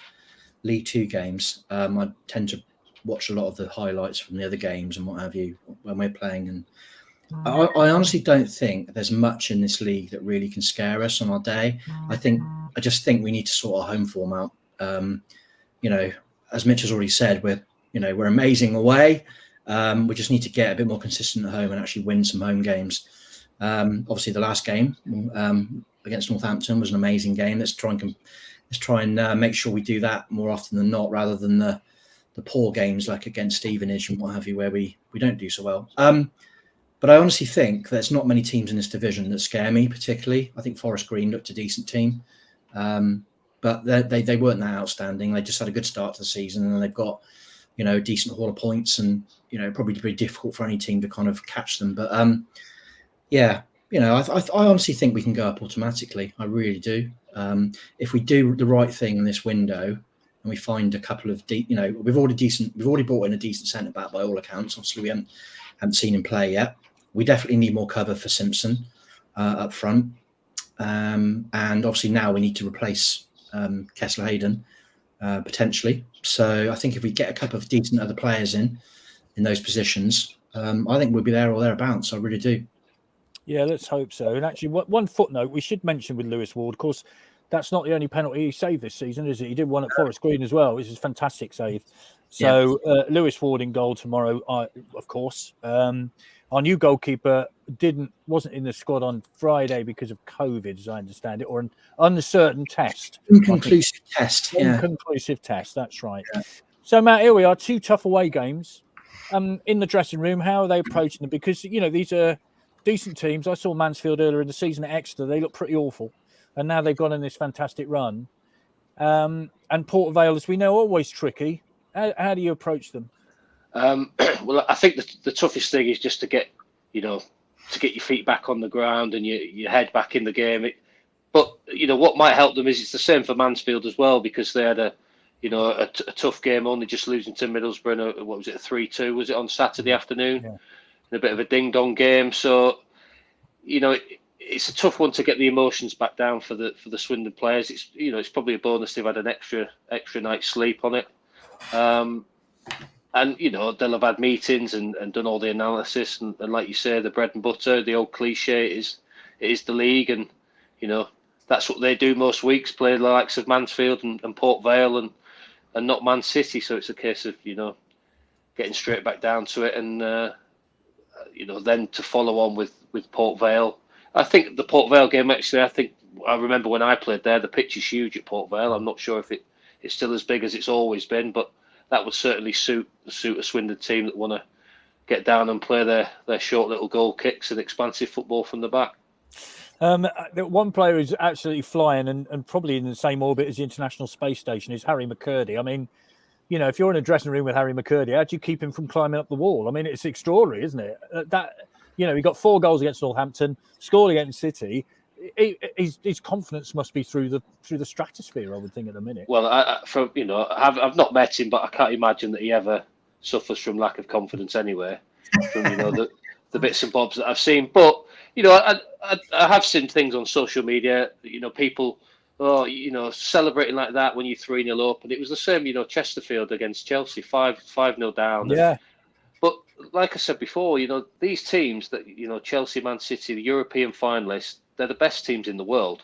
League Two games. I tend to watch a lot of the highlights from the other games and what have you when we're playing. And I honestly don't think there's much in this league that really can scare us on our day. I just think we need to sort our home form out. As Mitch has already said, we're amazing away. We just need to get a bit more consistent at home and actually win some home games. Obviously, the last game against Northampton was an amazing game. Let's try and make sure we do that more often than not, rather than the poor games like against Stevenage and what have you, where we don't do so well. But I honestly think there's not many teams in this division that scare me particularly. I think Forest Green looked a decent team, but they weren't that outstanding. They just had a good start to the season, and they've got a decent haul of points, and probably pretty difficult for any team to kind of catch them. But I honestly think we can go up automatically. I really do. If we do the right thing in this window and we find a couple of we've already brought in a decent centre back by all accounts. Obviously, we haven't seen him play yet. We definitely need more cover for Simpson up front, and obviously now we need to replace Kessler Hayden potentially. So I think if we get a couple of decent other players in those positions, I think we'll be there or thereabouts. I really do. Yeah, let's hope so. And actually, one footnote we should mention with Lewis Ward, of course, that's not the only penalty he saved this season, is it? He did one at Forest Green as well, which is a fantastic save. So Lewis Ward in goal tomorrow, of course. Our new goalkeeper wasn't in the squad on Friday because of COVID, as I understand it, or an uncertain test. Inconclusive test. Inconclusive test, that's right. Yeah. So, Matt, here we are, 2 tough away games. In the dressing room, how are they approaching them? Because, these are decent teams. I saw Mansfield earlier in the season at Exeter. They look pretty awful. And now they've gone on this fantastic run. And Port Vale, as we know, always tricky. How do you approach them? Well, I think the toughest thing is just to get your feet back on the ground and your head back in the game. But what might help them is it's the same for Mansfield as well, because they had a tough game, only just losing to Middlesbrough. What was it, a 3-2? Was it on Saturday afternoon? Yeah. A bit of a ding dong game. So it's a tough one to get the emotions back down for the Swindon players. It's it's probably a bonus they've had an extra night's sleep on it, and they'll have had meetings and done all the analysis and like you say, the bread and butter, the old cliche is the league, and that's what they do most weeks, play the likes of Mansfield and Port Vale and not Man City. So it's a case of getting straight back down to it, and then to follow on with Port Vale. I think the Port Vale game, actually, I remember when I played there, the pitch is huge at Port Vale. I'm not sure if it's still as big as it's always been, but that would certainly suit a Swindon team that want to get down and play their short little goal kicks and expansive football from the back. One player who's absolutely flying and probably in the same orbit as the International Space Station is Harry McCurdy. I mean, if you're in a dressing room with Harry McCurdy, how do you keep him from climbing up the wall? I mean, it's extraordinary, isn't it? He got 4 goals against Northampton, scored against City. His confidence must be through the stratosphere, I would think, at the minute. Well, I've not met him, but I can't imagine that he ever suffers from lack of confidence anyway. From the bits and bobs that I've seen, but I have seen things on social media. People, celebrating like that when you're 3-0 up, and it was the same. Chesterfield against Chelsea, 5-0 down. Yeah. But like I said before, these teams that Chelsea, Man City, the European finalists, they're the best teams in the world.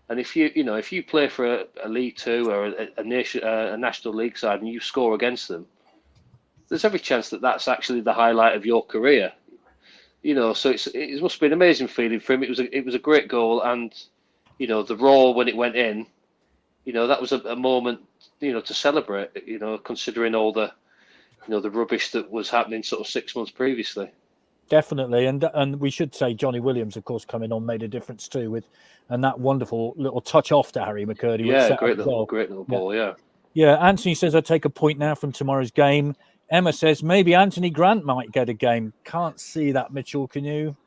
And if you play for a League Two or a National League side and you score against them, there's every chance that that's actually the highlight of your career. So it must be an amazing feeling for him. It was a great goal, and the roar when it went in, that was a moment to celebrate. Considering all the the rubbish that was happening sort of 6 months previously. Definitely, and we should say Johnny Williams, of course, coming on made a difference too and that wonderful little touch off to Harry McCurdy. Yeah, great little ball. Yeah. Yeah, Anthony says I'd take a point now from tomorrow's game. Emma says maybe Anthony Grant might get a game. Can't see that, Mitchell. Can you?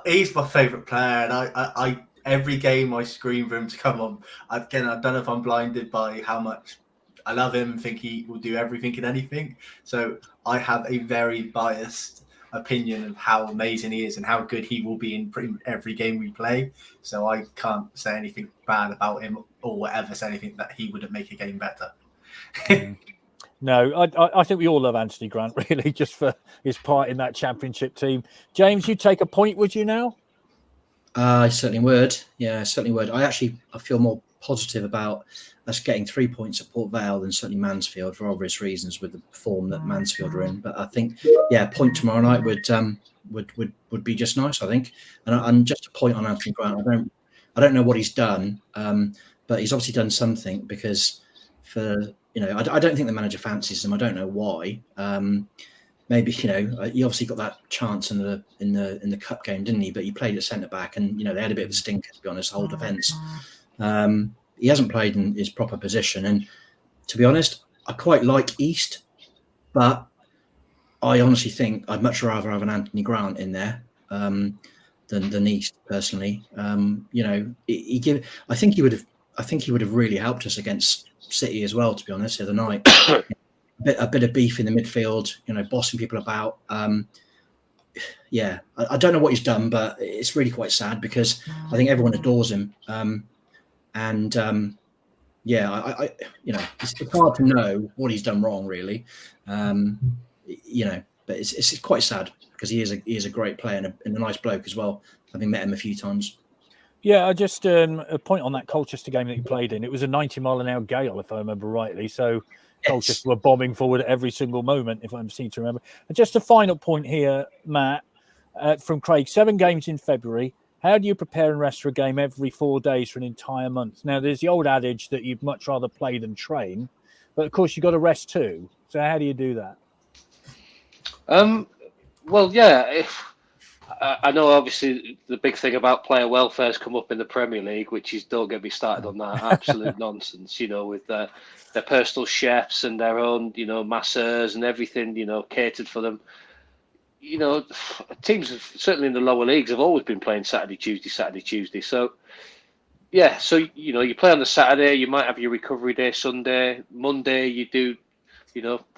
He's my favourite player, and I every game I scream for him to come on. Again, I don't know if I'm blinded by how much I love him and think he will do everything and anything. So I have a very biased opinion of how amazing he is and how good he will be in pretty much every game we play. So I can't say anything bad about him or ever say anything that he wouldn't make a game better. No, I think we all love Anthony Grant, really, just for his part in that championship team. James, you take a point, would you now? I certainly would. Yeah, I certainly would. I feel more positive about us getting 3 points at Port Vale than certainly Mansfield for obvious reasons with the form that Mansfield are in. But I think, a point tomorrow night would be just nice, I think. And just a point on Anthony Grant, I don't know what he's done, but he's obviously done something because I don't think the manager fancies him. I don't know why. Maybe he obviously got that chance in the cup game, didn't he? But he played at centre back, and they had a bit of a stinker, to be honest, the whole defence. He hasn't played in his proper position, and to be honest, I quite like East, but I honestly think I'd much rather have an Anthony Grant in there than East personally. I think he would have really helped us against City as well, to be honest, the other night. A bit of beef in the midfield, bossing people about. I don't know what he's done, but it's really quite sad because I think everyone adores him. It's hard to know what he's done wrong, really. But it's quite sad because he is a great player and a nice bloke as well, having met him a few times. Yeah, just a point on that Colchester game that he played in. It was a 90-mile-an-hour gale, if I remember rightly. So Colchester were bombing forward at every single moment, if I seem to remember. And just a final point here, Matt, from Craig. 7 games in February. How do you prepare and rest for a game every 4 days for an entire month? Now, there's the old adage that you'd much rather play than train. But, of course, you've got to rest too. So how do you do that? I know, obviously, the big thing about player welfare has come up in the Premier League, which is, don't get me started on that, absolute nonsense, with their personal chefs and their own, masseurs and everything, catered for them. Teams, certainly in the lower leagues, have always been playing Saturday, Tuesday. So, you play on the Saturday, you might have your recovery day Sunday. Monday, you do,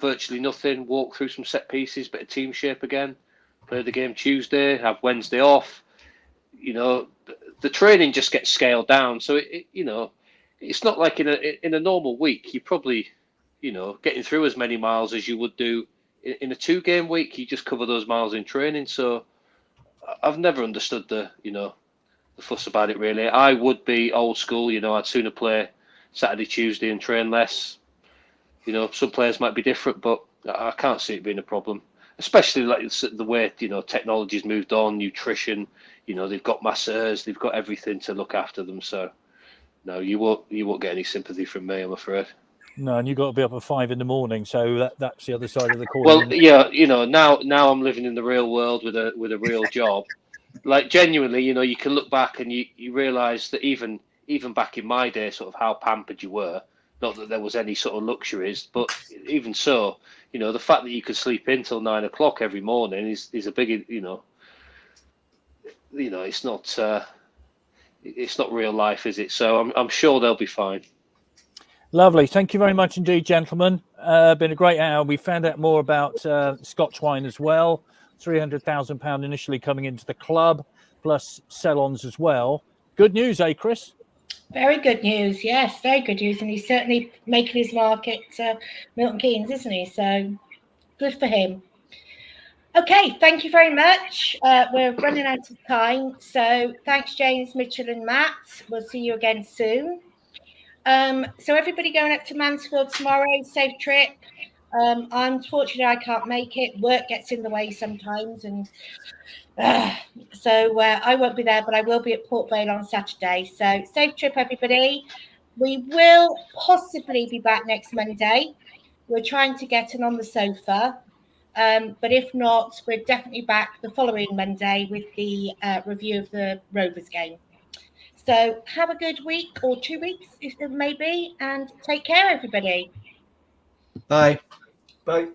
virtually nothing, walk through some set pieces, bit of team shape again. Play the game Tuesday, have Wednesday off. you know, the training just gets scaled down. So you know, it's not like in a normal week you're probably, you know, getting through as many miles as you would do in a 2-game week. You just cover those miles in training. So I've never understood the fuss about it really. I would be old school. You know, I'd sooner play Saturday, Tuesday, and train less. You know, some players might be different, but I can't see it being a problem. Especially like the way, you know, technology's moved on, nutrition. You know, they've got masseurs, they've got everything to look after them. So, no, you won't get any sympathy from me, I'm afraid. No, and you got to be up at 5 a.m, so that's the other side of the coin. Well, yeah, you know, now I'm living in the real world with a real job. Like genuinely, you know, you can look back and you realise that even back in my day, sort of how pampered you were. Not that there was any sort of luxuries, but even so, you know, the fact that you could sleep in till 9 o'clock every morning is a big, you know, it's not real life, is it? So I'm sure they'll be fine. Lovely. Thank you very much indeed, gentlemen. Been a great hour. We found out more about Scotch wine as well. £300,000 initially coming into the club, plus sell-ons as well. Good news, eh, Chris? Very good news. Yes, very good news. And he's certainly making his mark at Milton Keynes, isn't he? So good for him. Okay, thank you very much. We're running out of time. So thanks, James, Mitchell and Matt. We'll see you again soon. So everybody going up to Mansfield tomorrow, safe trip. Unfortunately, I can't make it. Work gets in the way sometimes. And so I won't be there, but I will be at Port Vale on Saturday. So safe trip, everybody. We will possibly be back next Monday. We're trying to get an on the sofa. But if not, we're definitely back the following Monday with the review of the Rovers game. So have a good week or 2 weeks, if it may be, and take care, everybody. Bye. Bye.